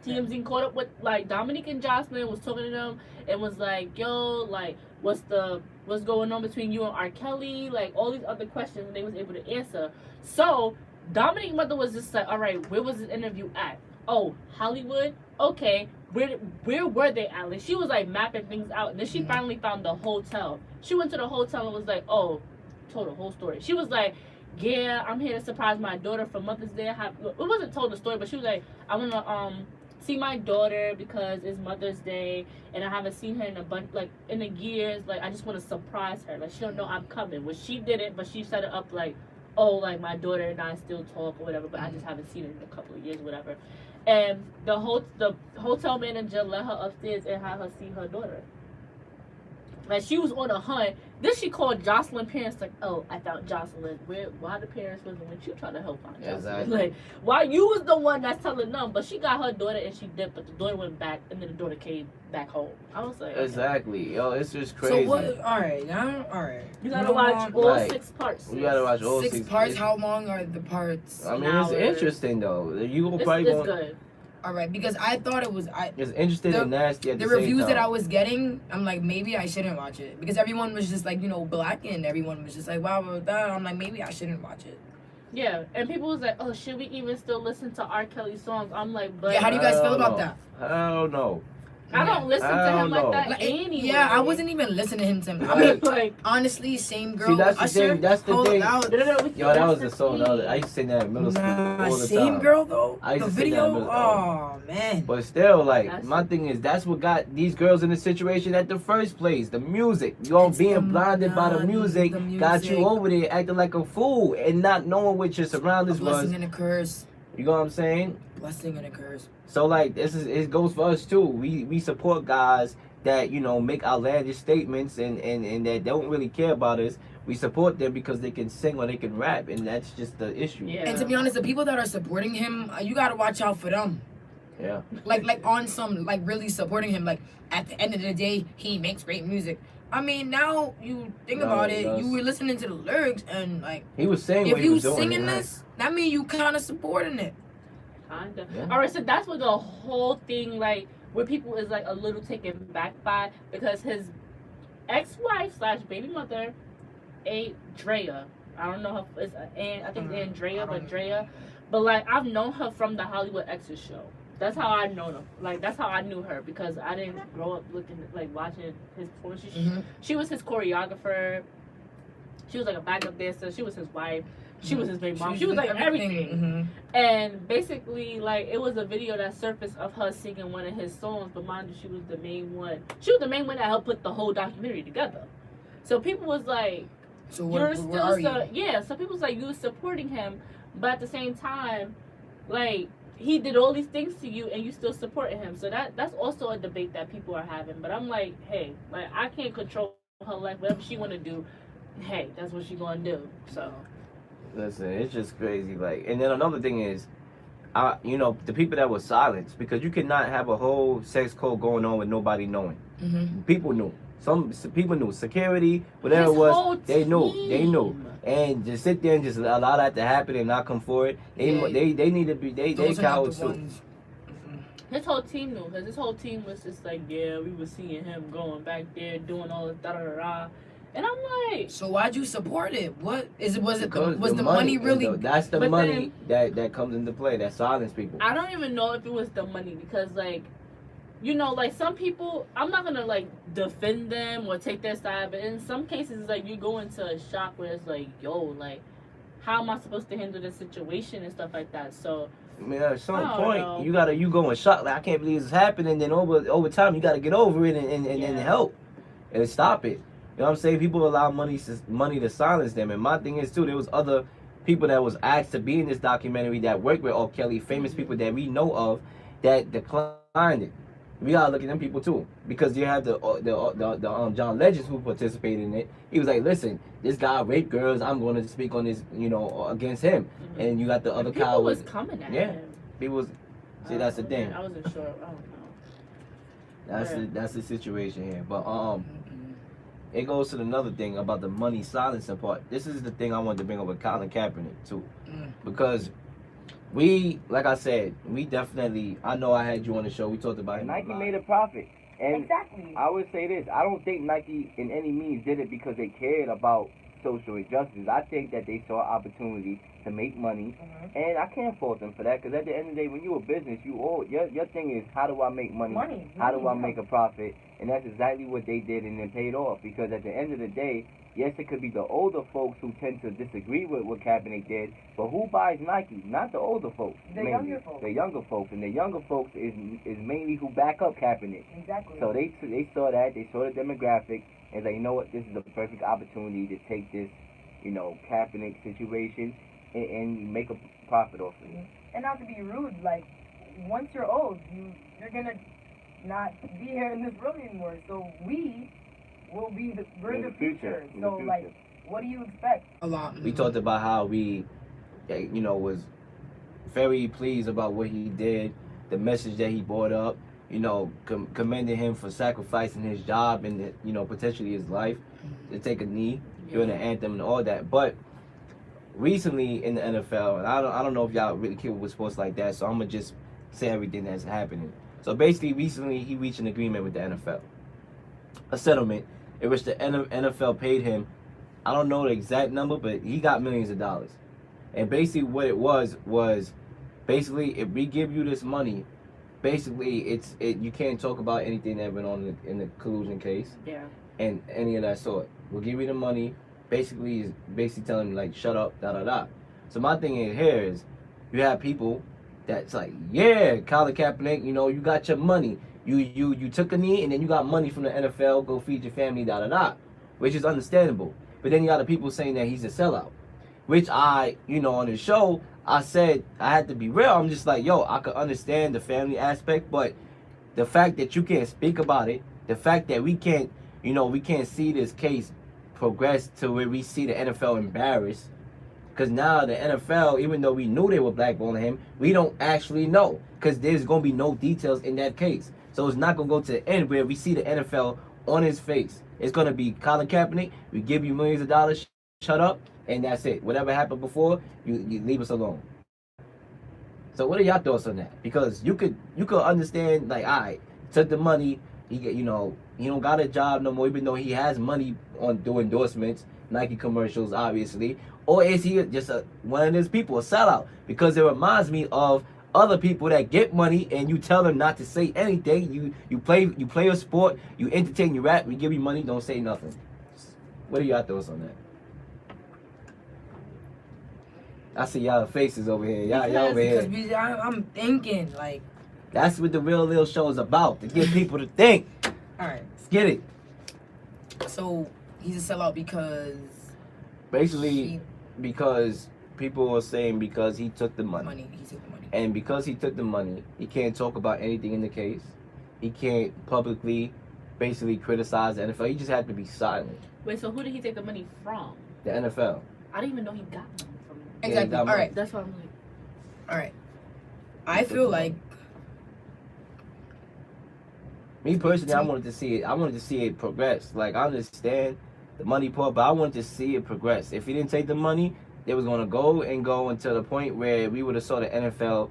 TMZ caught up with, like, Dominique and Jocelyn was talking to them and was like, yo, like, what's going on between you and R.Kelly? Like, all these other questions, and they was able to answer. So Dominique's mother was just like, all right, where was this interview at? Oh, Hollywood? Okay. Where were they at? Like, she was like mapping things out, and then she finally found the hotel. She went to the hotel and was like, oh, told the whole story. She was like, yeah, I'm here to surprise my daughter for Mother's Day. It wasn't told the story, but she was like, I want to see my daughter because it's Mother's Day, and I haven't seen her in a bunch, like, in the years. Like, I just want to surprise her. Like, she don't know I'm coming. Well, she did it, but she set it up like, oh, like, my daughter and I still talk or whatever, but I just haven't seen her in a couple of years or whatever. And the hotel manager let her upstairs and had her see her daughter. Like, she was on a hunt, Then she called Jocelyn parents like, oh, I found Jocelyn. Why the parents wasn't when you trying to help find Jocelyn? Exactly. Like, why you was the one that's telling them? But she got her daughter and she dipped, but the daughter went back and then the daughter came back home. I was like, Exactly. Yo, it's just crazy. So what? All right, now, all right. You gotta watch all Right. 6 parts. You gotta watch all 6 6 parts. How long are the parts? I mean, An it's hour. interesting though. You will It's probably it's going. good. All right, because I thought it was It's interesting and nasty at the the same reviews that I time. was getting. I'm like, maybe I shouldn't watch it because everyone was just like, black, and everyone was just like, wow, I'm like, maybe I shouldn't watch it. Yeah, and people was like, oh, should we even still listen to R. Kelly songs? I'm like, but Yeah, how do you guys feel about know. that? I don't know. I don't listen to I him don't like know. that Like, anyway. yeah, I wasn't even listening to him. I Like- mean, like, honestly, same girl. See, that's the Usher, thing, that's the hold thing. out. Yo, that was the song. I used to sing that in middle school Nah, all the same time. girl though. I used The to sing that in video. middle- Oh man. But still, like, That's my it. thing is, that's what got these girls in the situation at the first place. The music. It's Being the- blinded by the nah, music, the got you music. over there acting like a fool and not knowing what your A surroundings was. blessing and a curse. You know what I'm saying? Blessing and a curse. So, like, it goes for us too. We support guys that, make outlandish statements and that don't really care about us. We support them because they can sing or they can rap, and that's just the issue. Yeah. And to be honest, the people that are supporting him, you gotta watch out for them. Yeah. Like on some, like really supporting him. Like at the end of the day, he makes great music. I mean, now you think No, about he it, does. you were listening to the lyrics, and like, He was saying if what he you was doing. singing right? this, that means you kind of supporting it. Kinda. Yeah. All right, so that's what the whole thing, like, where people is like a little taken back by, because his ex-wife / baby mother, Drea. I don't know her. It's I think it's Andrea, but Drea. But like, I've known her from the Hollywood Exes show. That's how I know her. Like, that's how I knew her, because I didn't grow up watching his performances. Mhm. She was his choreographer. She was like a backup dancer. She was his wife. She was his baby mom. She was like everything. Mhm. And basically, like, it was a video that surfaced of her singing one of his songs, but mind you, she was the main one. She was the main one that helped put the whole documentary together. So people was like, So you're where are still, you? yeah. So people was like, you was supporting him, but at the same time, like, he did all these things to you, and you still supporting him. So that's also a debate that people are having. But I'm like, hey, like, I can't control her life. Whatever she want to do, hey, that's what she gonna do. So. Listen, it's just crazy. Like, and then another thing is, the people that were silenced, because you cannot have a whole sex code going on with nobody knowing. Mhm. People knew. Some people knew. Security, whatever His it was, whole they knew. They knew. team. And just sit there and just allow that to happen and not come forward. They need to be. They Those are not cowards the too. ones. His whole team knew, because his whole team was just like, yeah, we were seeing him going back there doing all this da da da da. And I'm like, So why'd you support it? What is it? Was it Because was the money really? That's the But money that comes into play. That silence people. I don't even know if it was the money, because, like, like, some people, I'm not gonna, like, defend them or take their side, but in some cases, like, you go into a shock where it's like, yo, like, how am I supposed to handle this situation and stuff like that? So, I mean, at some I don't point, know. you go in shock. Like, I can't believe this is happening. Then over time, you gotta get over it and Yeah. help and stop it. You know what I'm saying? People allow money to silence them. And my thing is too, there was other people that was asked to be in this documentary that worked with R.Kelly, famous people that we know of, that declined it. We gotta look at them people too, because you have the John Legends who participated in it. He was like, listen, this guy raped girls. I'm going to speak on this, against him. And you got the other people was cowards. coming at Yeah. him. People was. See, that's the thing. I wasn't sure. I don't know. That's the situation here. But it goes to another thing about the money silencing part. This is the thing I wanted to bring up with Colin Kaepernick too, because like I said, we definitely. I know I had you on the show. We talked about it. Nike made a profit, and Exactly. I would say this: I don't think Nike in any means did it because they cared about social injustice. I think that they saw opportunity to make money, and I can't fault them for that, because at the end of the day, when you're a business, your thing is, how do I make money? How do I make a profit? And that's exactly what they did, and it paid off, because at the end of the day, yes, it could be the older folks who tend to disagree with what Kaepernick did, but who buys Nike? Not the older folks. The younger folks. The younger folks, and the younger folks is mainly who back up Kaepernick. Exactly. So they saw that, they saw the demographic, and like, you know what, this is the perfect opportunity to take this, Kaepernick situation and make a profit off of it. And not to be rude, like, once you're old, you're gonna not be here in this room anymore. So we, we're the future. So like, what do you expect? A lot. We talked about how we, was very pleased about what he did, the message that he brought up, commended him for sacrificing his job and, potentially his life to take a knee during the anthem and all that. But recently in the NFL, and I don't know if y'all really care with sports like that, so I'm going to just say everything that's happening. So basically, recently he reached an agreement with the NFL, a settlement in which the NFL paid him, I don't know the exact number, but he got millions of dollars. And basically what it was basically, if we give you this money, basically you can't talk about anything that went on in the collusion case. Yeah. And any of that sort. We'll give you the money. Basically is telling him like, shut up, da da da. So my thing in here is, you have people that's like, yeah, Colin Kaepernick, you got your money. You took a knee and then you got money from the NFL. Go feed your family, da da da, which is understandable. But then you got the people saying that he's a sellout, which on the show, I said I had to be real. I'm just like, yo, I could understand the family aspect, but the fact that you can't speak about it, the fact that we can't see this case progress to where we see the NFL embarrassed, because now the NFL, even though we knew they were blackballing him, we don't actually know, because there's going to be no details in that case. So it's not going to go to the end where we see the NFL on his face. It's going to be Colin Kaepernick, we give you millions of dollars, shut up, and that's it. Whatever happened before, you leave us alone. So what are y'all thoughts on that? Because you could understand, like, all right, took the money, he don't got a job no more, even though he has money on doing endorsements, Nike commercials, obviously. Or is he just one of those people, a sellout? Because it reminds me of other people that get money and you tell them not to say anything. You play a sport, you entertain, you rap, we give you money, don't say nothing. What are y'all thoughts on that? I see y'all faces over here. Y'all over here. Because I'm thinking, like... That's what the Real Leel show is about, to get people to think. Alright. Let's get it. So, he's a sellout because... Basically, because people are saying because he took the money. He took the money. And because he took the money, he can't talk about anything in the case. He can't publicly, basically criticize the NFL. He just had to be silent. Wait, so who did he take the money from? The NFL. I didn't even know he got money from them. Exactly. Yeah, Alright. That's what I'm like. Alright. I feel like... Me personally, I wanted to see it progress. Like, I understand the money part, but I wanted to see it progress. If he didn't take the money, they was gonna go until the point where we would have saw the NFL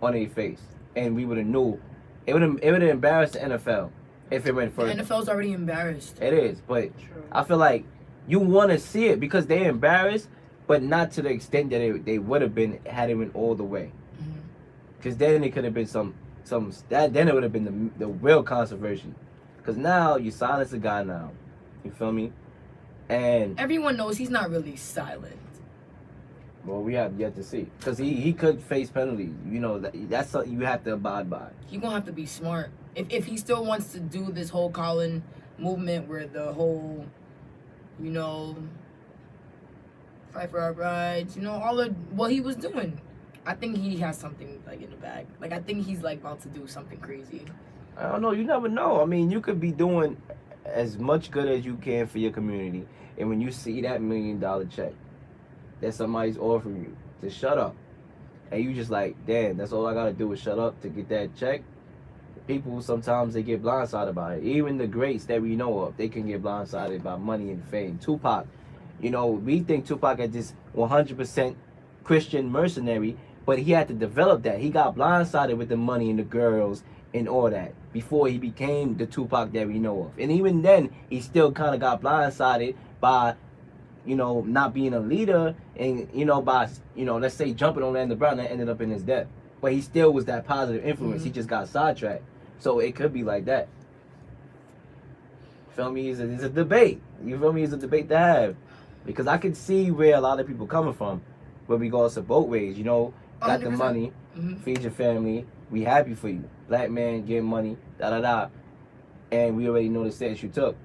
on their face, and we would have knew. It would have embarrassed the NFL if it went further. The NFL's already embarrassed. It is, but True. I feel like you want to see it because they're embarrassed, but not to the extent that they would have been had it went all the way. Because then it could have been then it would have been the real controversy. Because now you silence a guy now, you feel me? And everyone knows he's not really silent. Well, we have yet to see, because he could face penalties. That's something you have to abide by. You're gonna have to be smart if he still wants to do this whole Colin movement where the whole, fight for our rights, all of what he was doing. I think he has something like in the bag. Like, I think he's like about to do something crazy. I don't know. You never know. I mean, you could be doing as much good as you can for your community, and when you see that $1 million check that somebody's offering you, to shut up, and you just like, damn, that's all I gotta do is shut up to get that check. People sometimes they get blindsided by it. Even the greats that we know of, they can get blindsided by money and fame. Tupac, we think Tupac is this 100% Christian mercenary, but he had to develop that. He got blindsided with the money and the girls and all that before he became the Tupac that we know of. And even then, he still kind of got blindsided by, not being a leader and, by, let's say jumping on Landon Brown that ended up in his death. But he still was that positive influence. He just got sidetracked. So it could be like that. Feel me? It's a debate. You feel me? It's a debate to have. Because I can see where a lot of people coming from. Where we go to both ways, got the money, feed your family, we happy for you. Black man, get money, da-da-da. And we already know the stance you took.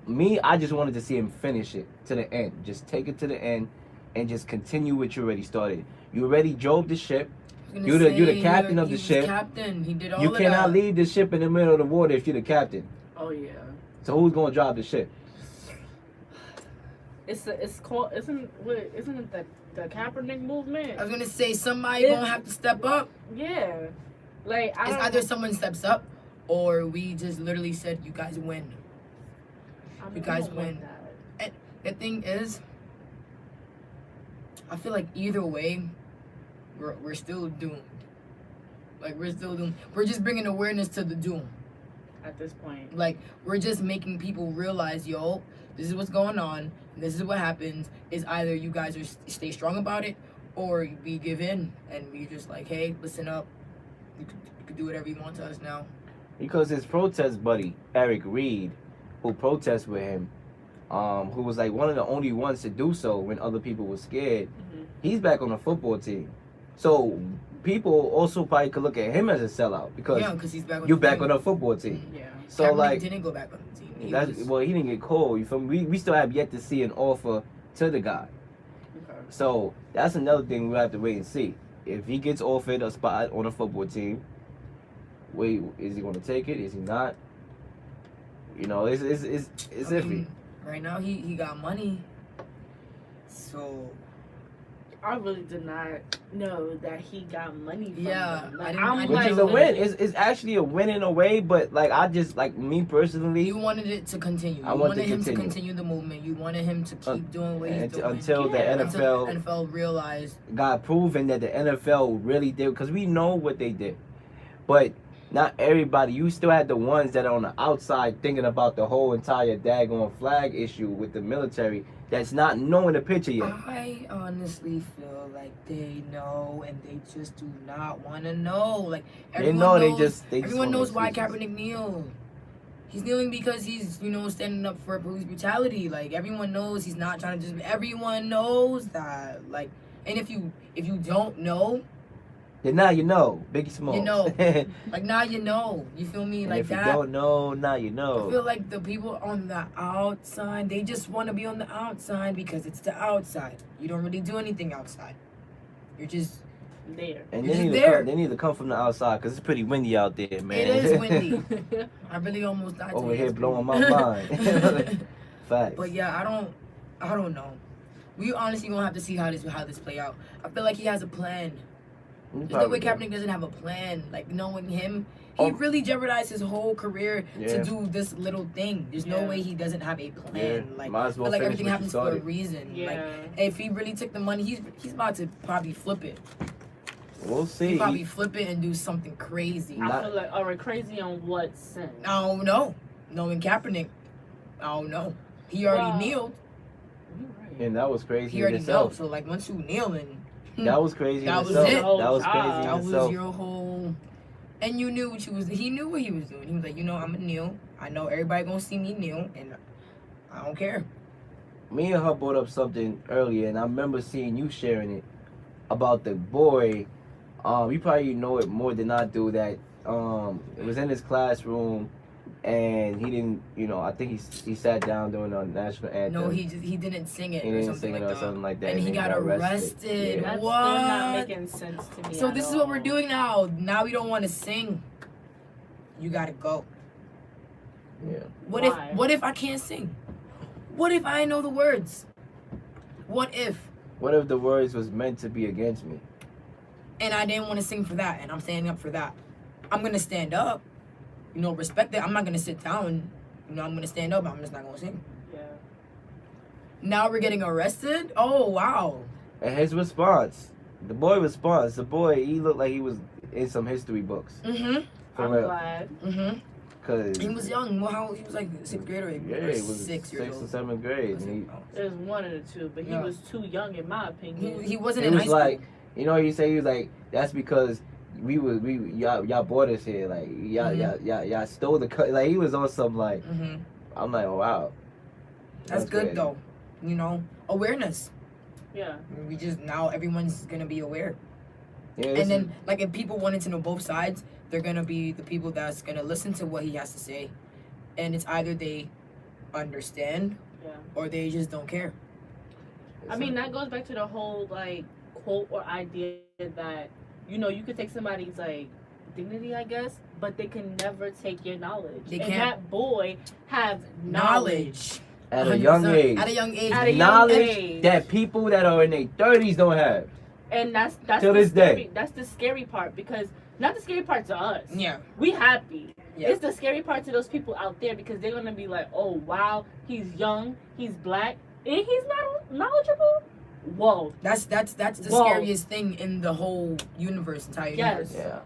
Me, I just wanted to see him finish it to the end. Just take it to the end and just continue what you already started. You already drove the ship. You're the captain of the ship. Captain. He did all you of cannot that. leave the ship in the middle of the water if you're the captain. Oh, yeah. So who's going to drive the ship? it's called isn't it the Kaepernick movement? I was gonna say somebody gonna have to step up. Yeah, like It's either someone steps up or we just literally said, "You guys win." You guys win. And the thing is, I feel like either way, we're still doomed. Like we're still doomed. We're just bringing awareness to the doom. At this point, Like we're just making people realize, yo, this is what's going on. This is what happens. Is either you guys are stay strong about it, or we give in and we just like, hey, listen up. You could do whatever you want to us now. Because his protest buddy, Eric Reed, who protested with him, who was like one of the only ones to do so when other people were scared, he's back on the football team. So people also probably could look at him as a sellout because he's back on you're back on the football team. yeah. So Kaepernick like, didn't go back on the team. He he didn't get called. You feel me? We still have yet to see an offer to the guy. Okay. So that's another thing we'll have to wait and see. If he gets offered a spot on a football team, wait, is he going to take it? Is he not? You know, it's iffy. Right now, he got money. So I really did not know that he got money from them. Like, Which is a win. It's actually a win in a way, but like I just like me personally. You wanted it to continue. You wanted him to continue the movement. You wanted him to keep doing what he's doing until the NFL realized got proven that the NFL really did, because we know what they did, but not everybody. You still had the ones that are on the outside thinking about the whole entire daggone flag issue with the military. That's not knowing the picture yet. I honestly feel like they know and they just do not want to know. Like everyone knows, everyone knows why Kaepernick kneeled. He's kneeling because he's, standing up for police brutality. Like everyone knows he's not trying to just. Everyone knows that. Like, and if you don't know, then now you know. Biggie Smalls. You know. Like now you know. You feel me? And like if that. you don't know, now you know. I feel like the people on the outside, they just want to be on the outside because it's the outside. You don't really do anything outside. You're just there. And they need to come from the outside because it's pretty windy out there, man. It is windy. I really almost died. Over here blowing my mind. Facts. But yeah, I don't know. We honestly gonna have to see how this play out. I feel like he has a plan. There's no way Kaepernick doesn't have a plan. Like, knowing him, he really jeopardized his whole career to do this little thing. There's no way he doesn't have a plan. Like, might as well like everything happens for a started. reason. Yeah. Like, if he really took the money, he's about to probably flip it. We'll see. He'll probably flip it and do something crazy. I feel like, alright, crazy on what sense? I don't know. Knowing Kaepernick, I don't know. He already kneeled. And that was crazy. He already knelt. So like once you kneeling. That was crazy. That was itself. it. That was crazy. That was itself. your whole. And you knew what he knew what he was doing. He was like, I'm gonna kneel. I know everybody gonna see me kneel, and I don't care. Me and her brought up something earlier, and I remember seeing you sharing it about the boy. You probably know it more than I do. That it was in his classroom, and he didn't. I think he sat down during the national anthem. No, he didn't sing it. He didn't sing it or something like that. And he got arrested. Yeah. That's What? still not making sense to me. So this is what we're doing now. Now we don't want to sing. You gotta go. Yeah. What if I can't sing? What if I know the words? What if? What if the words was meant to be against me? And I didn't want to sing for that, and I'm standing up for that. I'm gonna stand up. Respect that. I'm not gonna sit down. I'm gonna stand up. I'm just not gonna sing. Yeah. Now we're getting arrested? Oh, wow. And his response, the boy, he looked like he was in some history books. Mm-hmm. I'm glad. Mm-hmm. Cause he was young. Well, he was like 6th grade or he was 6 years old. 6th or 7th grade. It was one of the two, but he was too young in my opinion. He wasn't in high school. Like, he was like, that's because y'all brought us here, like y'all stole the cut. Like he was on some like, I'm like, oh wow, that's good crazy. Though, awareness. Yeah. We just now everyone's gonna be aware. Yeah. And then like if people wanted to know both sides, they're gonna be the people that's gonna listen to what he has to say, and it's either they understand, or they just don't care. I mean that goes back to the whole like quote or idea that. You could take somebody's, like, dignity, I guess, but they can never take your knowledge. They and can't. that boy has knowledge. at a young 100%. age. At a young age. At a young Knowledge age. that people that are in their 30s don't have. And that's Till the this scary, day. That's the scary part, because not the scary part to us. Yeah. We happy. Yeah. It's the scary part to those people out there, because they're gonna be like, oh wow, he's young, he's black, and he's not knowledgeable. Whoa. That's the Whoa. scariest thing in the whole entire universe. Yeah.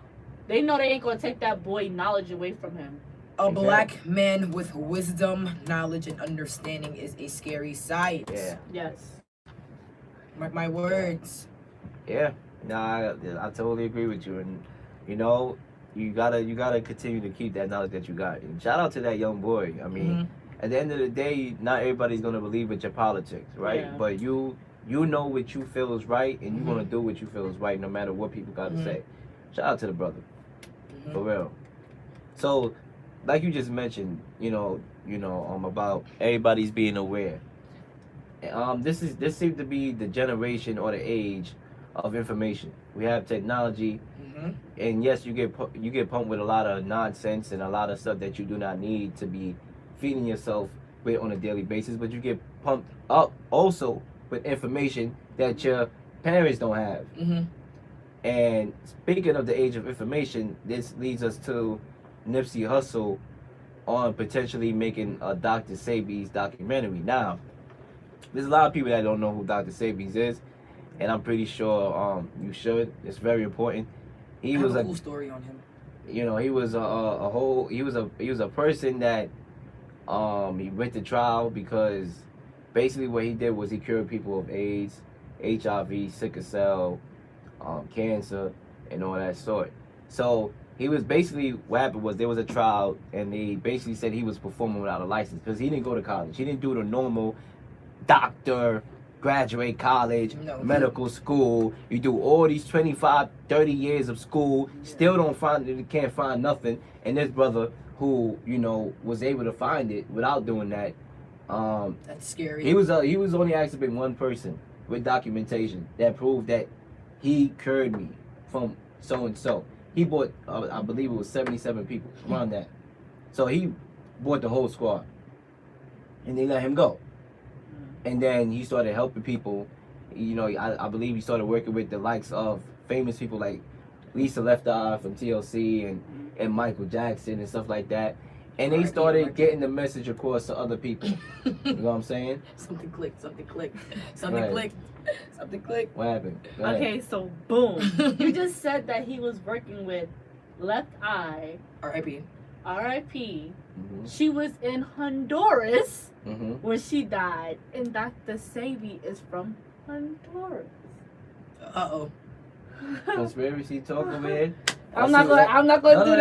They know they ain't gonna take that boy knowledge away from him. A black man with wisdom, knowledge, and understanding is a scary sight. Yeah. Yes. Mark my words. Yeah. Nah, I totally agree with you. And you know, you gotta continue to keep that knowledge that you got. And shout out to that young boy. I mean, at the end of the day, not everybody's gonna believe with your politics, right? Yeah. But you know what you feel is right, and you're gonna do what you feel is right, no matter what people gotta say. Shout out to the brother, for real. So, like you just mentioned, about everybody's being aware. This seems to be the generation or the age of information. We have technology, and yes, you get pumped with a lot of nonsense and a lot of stuff that you do not need to be feeding yourself with on a daily basis. But you get pumped up also with information that your parents don't have. And speaking of the age of information, this leads us to Nipsey Hussle on potentially making a Dr. Sebi's documentary. Now, there's a lot of people that don't know who Dr. Sebi's is, and I'm pretty sure you should. It's very important. He was a cool story on him. He was he was a person that he went to trial because basically what he did was he cured people of AIDS, HIV, sickle cell, cancer, and all that sort. So he was basically, what happened was there was a trial, and they basically said he was performing without a license because he didn't go to college. He didn't do the normal doctor, graduate college, medical school. You do all these 25, 30 years of school, still can't find nothing. And this brother who, was able to find it without doing that. That's scary. He was only asked to be one person with documentation that proved that he cured me from so and so. He bought, I believe it was 77 people around that. So he bought the whole squad, and they let him go. And then he started helping people. I believe he started working with the likes of famous people like Lisa Left Eye from TLC and Michael Jackson and stuff like that. And they started getting the message across to other people. You know what I'm saying? Something clicked. Something clicked. What happened? Go ahead. Okay, so boom. You just said that he was working with Left Eye. R.I.P. R.I.P. She was in Honduras when she died, and Dr. Sebi is from Honduras. Uh-oh. Conspiracy talk over here. I'm not gonna do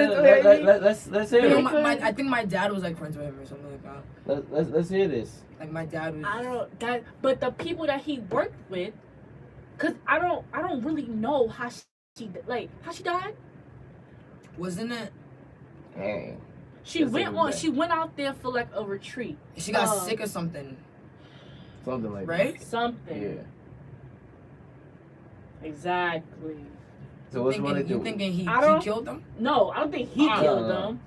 this. Let's hear it. I think my dad was like friends with him or something like that. Let's hear this. Like my dad was. But the people that he worked with, cause I don't really know how she died. Wasn't it? Dang. She went out there for like a retreat. She got sick or something. Something like right? that. Something. Yeah. Exactly. So what's one to do? You thinking he killed them? No, I don't think he killed them.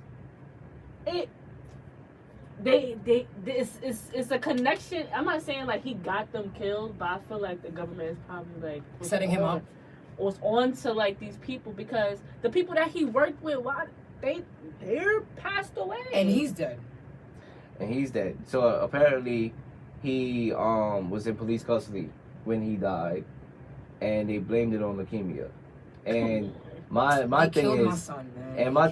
It's a connection. I'm not saying like he got them killed, but I feel like the government is probably like setting him up. Was on to like these people because the people that he worked with, they're passed away. And he's dead. So apparently he was in police custody when he died, and they blamed it on leukemia. And my thing is, my son, man. and my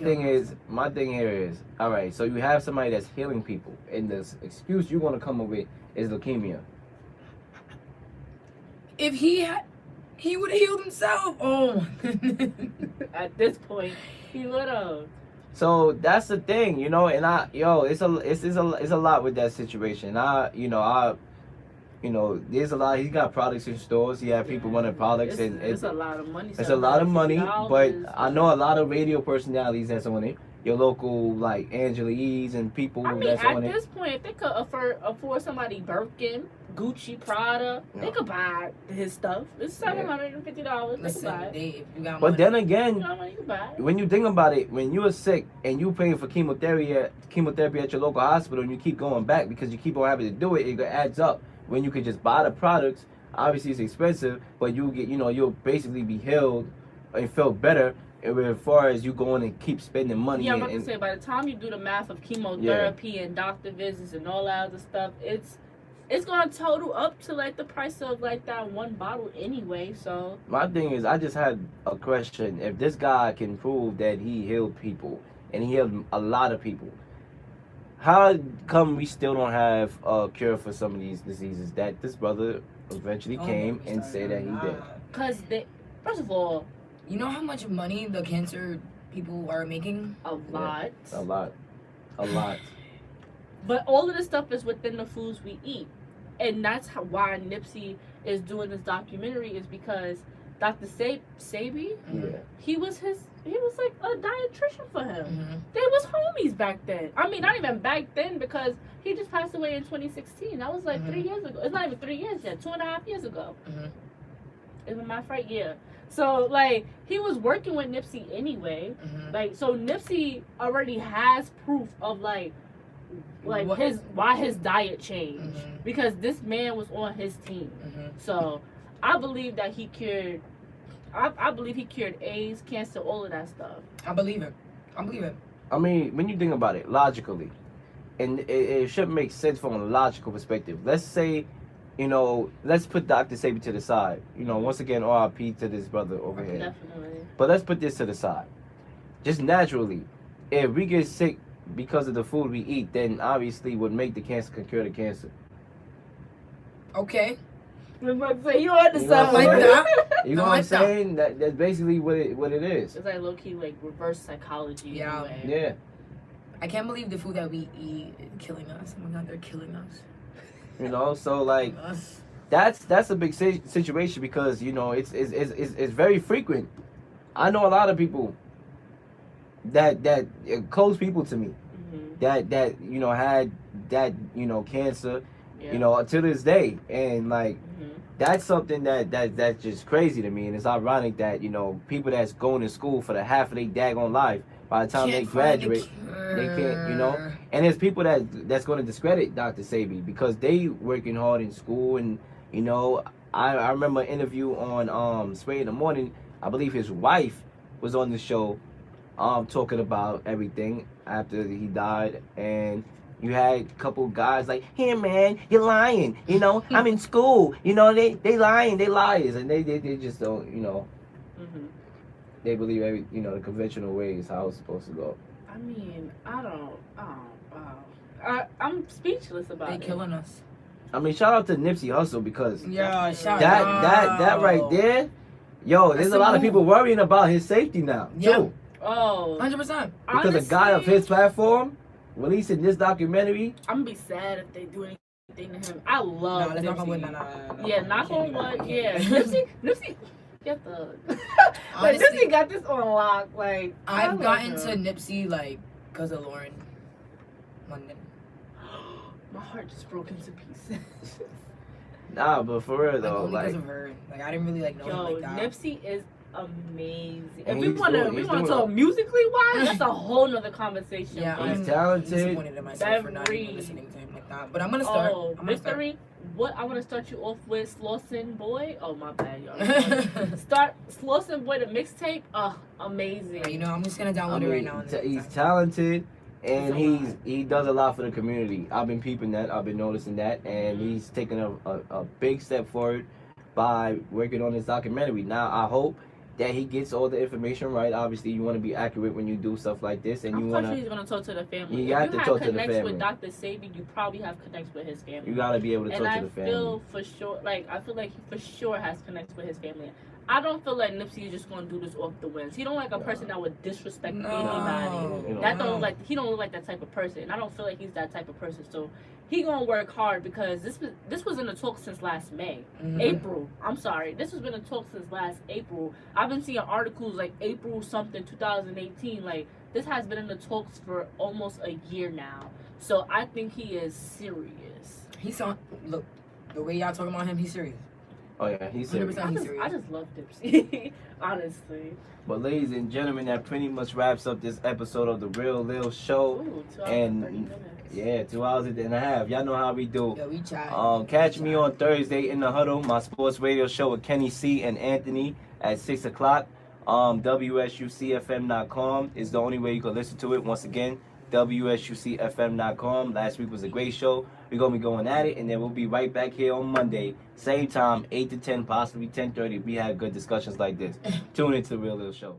thing here is, all right, so you have somebody that's healing people, and the excuse you're gonna come up with is leukemia. If he would have healed himself. Oh. At this point, he would have. So that's the thing, and it's a lot with that situation. There's a lot. He's got products in stores. He had people running products, and it's a lot of money. It's a lot of money, but I know a lot of radio personalities that's on it. your local like Angela E's and people I mean, that's at on it. this point, if they could afford somebody Birkin, Gucci, Prada, Yeah. they could buy his stuff. It's $750. They could Listen, buy it. if you got But money, then You again, know, money, you can buy it. when you think about it, when you are sick and you paying for chemotherapy at your local hospital and you keep going back because you keep on having to do it, it adds up. When you could just buy the products, obviously it's expensive, but you'll basically be healed and feel better. And as far as you going and keep spending money, Yeah, I'm about to say, by the time you do the math of chemotherapy and doctor visits and all that other stuff, it's gonna total up to like the price of like that one bottle anyway. So my thing is, I just had a question. If this guy can prove that he healed people and he healed a lot of people, how come we still don't have a cure for some of these diseases that this brother eventually came and said that he did? because first of all, you know how much money the cancer people are making? a lot. A lot. But all of this stuff is within the foods we eat. And that's why Nipsey is doing this documentary, is because Dr. Sabi, Yeah. he was like a dietitian for him. Mm-hmm. They was homies back then. I mean, not even back then, because he just passed away in 2016. That was like 3 years ago. It's not even 3 years yet. 2.5 years ago. Mm-hmm. Is my math right? Yeah. So like he was working with Nipsey anyway. Mm-hmm. Like, so Nipsey already has proof of like What? why his diet changed, Mhm. because this man was on his team. Mm-hmm. So I believe that he cured. I believe he cured AIDS, cancer, all of that stuff. I believe it. I mean, when you think about it logically, and it should make sense from a logical perspective. Let's say, let's put Dr. Sabi to the side. Once again, RIP to this brother over here. Definitely. But let's put this to the side. Just naturally, if we get sick because of the food we eat, then obviously what make the cancer can cure the cancer. Okay. I was about to say, you understand You know what Like I'm that. You know I what I'm like that. saying? That's basically what it is. It's like low key like reverse psychology. Yeah. In a way. Yeah. I can't believe the food that we eat is killing us. Oh my God, they're killing us. So like Us. that's a big situation because it's very frequent. I know a lot of people that close people to me Mm-hmm. that had that cancer Yeah. to this day, and like Mm-hmm. that's something that's just crazy to me, and it's ironic that people that's going to school for the half of their daggone life, by the time they Can't find the graduate, they can't, cure. and there's people that's going to discredit Dr. Sabi because they working hard in school, and I remember an interview on Sway in the Morning. I believe his wife was on the show talking about everything after he died, and you had a couple guys like, "Here, man, you're lying. I'm in school. They lying, they liars, and they just don't. Mm-hmm. They believe every the conventional way is how it's supposed to go." I mean, I'm speechless about They it. killing us. I mean, shout out to Nipsey Hussle because Yeah, shout that right there, there's That's a the lot of move. people worrying about his safety now Yeah. too, Oh, 100%. because a guy of his platform releasing this documentary. I'm gonna be sad if they do anything to him. I love Nah, let's knock on wood. Nipsey. Nah. Yeah, knock on wood. Yeah, Nipsey, get the. like Honestly, Nipsey got this on lock. Like I I've love gotten to him. Nipsey like because of Lauren London. My heart just broke into pieces. Nah, but for real Like, though, only like because of her. Like I didn't really like know him Yo, like that. Nipsey is amazing. If And we he's want to doing talk musically wise, that's a whole nother conversation. Yeah, but- he's I'm talented. disappointed in myself for not Very- even listening to him like that. But I'm gonna start. Oh, I'm gonna start. Mystery. What I want to start you off with, Slauson Boy. Oh my bad, y'all. Start Slauson Boy the mixtape. Amazing. You know, I'm just gonna I download it right now. mean, he's talented, and He's a he does a lot for the community. I've been peeping that. I've been noticing that, and he's taking a big step forward by working on this documentary. Now I hope that he gets all the information right. Obviously, you want to be accurate when you do stuff like this, and you I'm want sure to he's gonna talk to the family. You If have you to have talk to the connects family. with Dr. Sabi, you probably have connects with his family. you got to be able to And talk I to the family. feel for sure, I feel like he for sure has connects with his family. I don't feel like Nipsey is just gonna do this off the whims. He don't like a person that would disrespect anybody. That don't like he don't look like that type of person. I don't feel like he's that type of person. So he gonna work hard because this was in the talk since last May, April. I'm sorry, this has been in talk since last April. I've been seeing articles like April something 2018. Like This has been in the talks for almost a year now. So I think he is serious. He's on. Look, the way y'all talking about him, he's serious. Oh yeah, he's serious. 100% he's serious. I just love Dipsy, honestly. But ladies and gentlemen, that pretty much wraps up this episode of the Real Leel Show. Ooh, 2 hours And 30 minutes. yeah, 2 hours and a half. Y'all know how we do. Yeah, we tried. Catch me on Thursday in the Huddle, my sports radio show with Kenny C and Anthony at 6 o'clock. WSUCFM.com is the only way you can listen to it. Once again, WSUCFM.com. Last week was a great show. We're going to be going at it, and then we'll be right back here on Monday. Same time, 8 to 10, possibly 10:30. We had good discussions like this. Tune into the Real Leel Show.